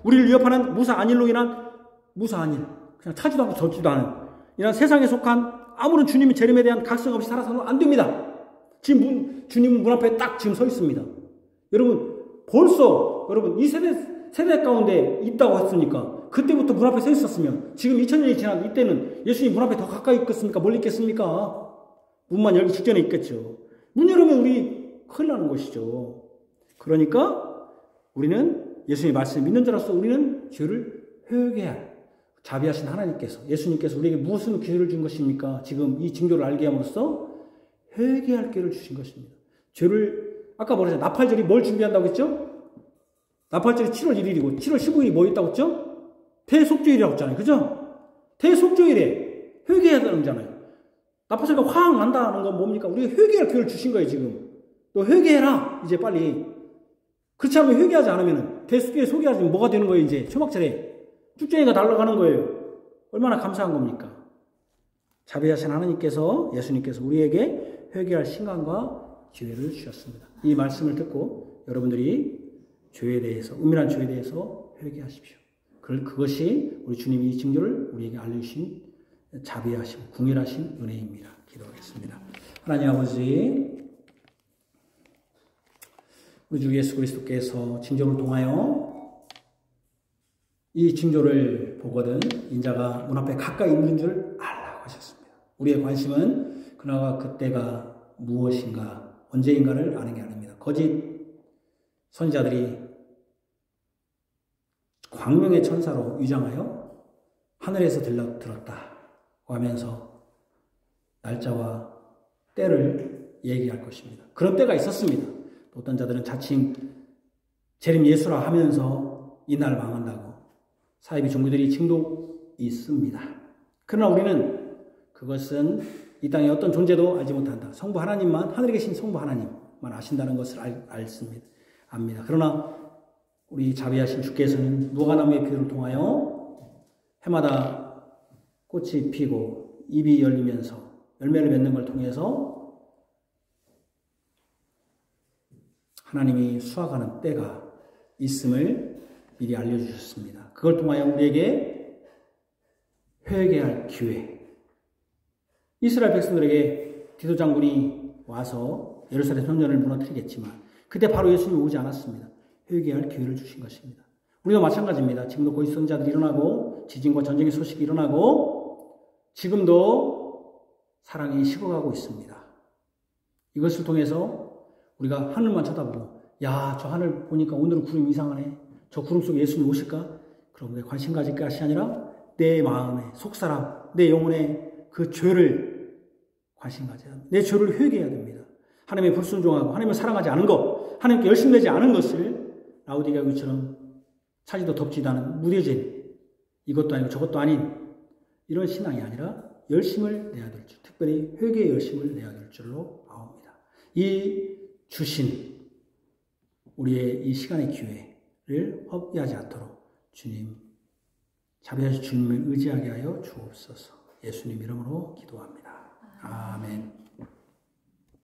우리를 위협하는 무사 안일로 인한 무사 안일, 그냥 차지도 않고 젖지도 않은 이런 세상에 속한 아무런 주님의 재림에 대한 각성 없이 살아서는 안 됩니다. 지금 주님 문 앞에 딱 지금 서 있습니다. 여러분 벌써 여러분 이 세대 가운데 있다고 했으니까 그때부터 문 앞에 서 있었으면 지금 2000년이 지난 이때는 예수님 문 앞에 더 가까이 있겠습니까? 멀리 있겠습니까? 문만 열기 직전에 있겠죠. 문 열으면 우리 큰일 나는 것이죠. 그러니까 우리는 예수님의 말씀을 믿는 자로서 우리는 죄를 회개할 자비하신 하나님께서 예수님께서 우리에게 무슨 기회를 준 것입니까? 지금 이 징조를 알게 함으로써 회개할 기회를 주신 것입니다. 죄를 아까 뭐랬죠? 나팔절이 뭘 준비한다고 했죠? 나팔절이 7월 1일이고 7월 15일이 뭐 있다고 했죠? 대속죄일이라고 했잖아요. 그죠? 대속죄일에 회개해야 되는 거잖아요. 나팔소리가 확 난다는 건 뭡니까? 우리가 회개할 기회를 주신 거예요. 지금 너 회개해라 이제 빨리. 그렇지 않으면 회개하지 않으면 대속죄에 소개하지 뭐가 되는 거예요? 이제 초막절에 쭉쟁이가 날아가는 거예요. 얼마나 감사한 겁니까? 자비하신 하나님께서 예수님께서 우리에게 회개할 시간과 기회를 주셨습니다. 이 말씀을 듣고 여러분들이 죄에 대해서, 은밀한 죄에 대해서 회개하십시오. 그것이 우리 주님이 이 징조를 우리에게 알려주신 자비하시고 궁일하신 은혜입니다. 기도하겠습니다. 하나님 아버지, 우리 주 예수 그리스도께서 징조를 통하여 이 징조를 보거든 인자가 문 앞에 가까이 있는 줄 알라고 하셨습니다. 우리의 관심은 그나마 그때가 무엇인가, 언제인가를 아는 게 아닙니다. 거짓 선지자들이 광명의 천사로 위장하여 하늘에서 들었다고 하면서 날짜와 때를 얘기할 것입니다. 그런 때가 있었습니다. 어떤 자들은 자칭 재림 예수라 하면서 이날 망한다고 사이비 종교들이 징도 있습니다. 그러나 우리는 그것은 이 땅에 어떤 존재도 알지 못한다. 성부 하나님만, 하늘에 계신 성부 하나님만 아신다는 것을 압니다. 그러나 우리 자비하신 주께서는 무화과나무의 비유를 통하여 해마다 꽃이 피고 잎이 열리면서 열매를 맺는 걸 통해서 하나님이 수확하는 때가 있음을 미리 알려주셨습니다. 그걸 통하여 우리에게 회개할 기회. 이스라엘 백성들에게 디도 장군이 와서 예루살렘 성전을 무너뜨리겠지만 그때 바로 예수님이 오지 않았습니다. 회개할 기회를 주신 것입니다. 우리도 마찬가지입니다. 지금도 거짓 선지자들이 일어나고 지진과 전쟁의 소식이 일어나고 지금도 사랑이 식어가고 있습니다. 이것을 통해서 우리가 하늘만 쳐다보고 야, 저 하늘 보니까 오늘은 구름 이상하네. 저 구름 속에 예수님 오실까? 그럼 내 관심 가질 것이 아니라 내 마음에 속사람, 내 영혼에 그 죄를 관심 가져야 합니다. 내 죄를 회개해야 됩니다. 하나님의 불순종하고 하나님을 사랑하지 않은 것, 하나님께 열심내지 않은 것을 라우디게아 교회처럼 차지도 덥지도 않은 무뎌진 이것도 아니고 저것도 아닌 이런 신앙이 아니라 열심을 내야 될 줄, 특별히 회개의 열심을 내야 될 줄로 나옵니다. 이 주신 우리의 이 시간의 기회를 헛되하지 않도록 주님, 자비하신 주님을 의지하게 하여 주옵소서. 예수님 이름으로 기도합니다. 아멘.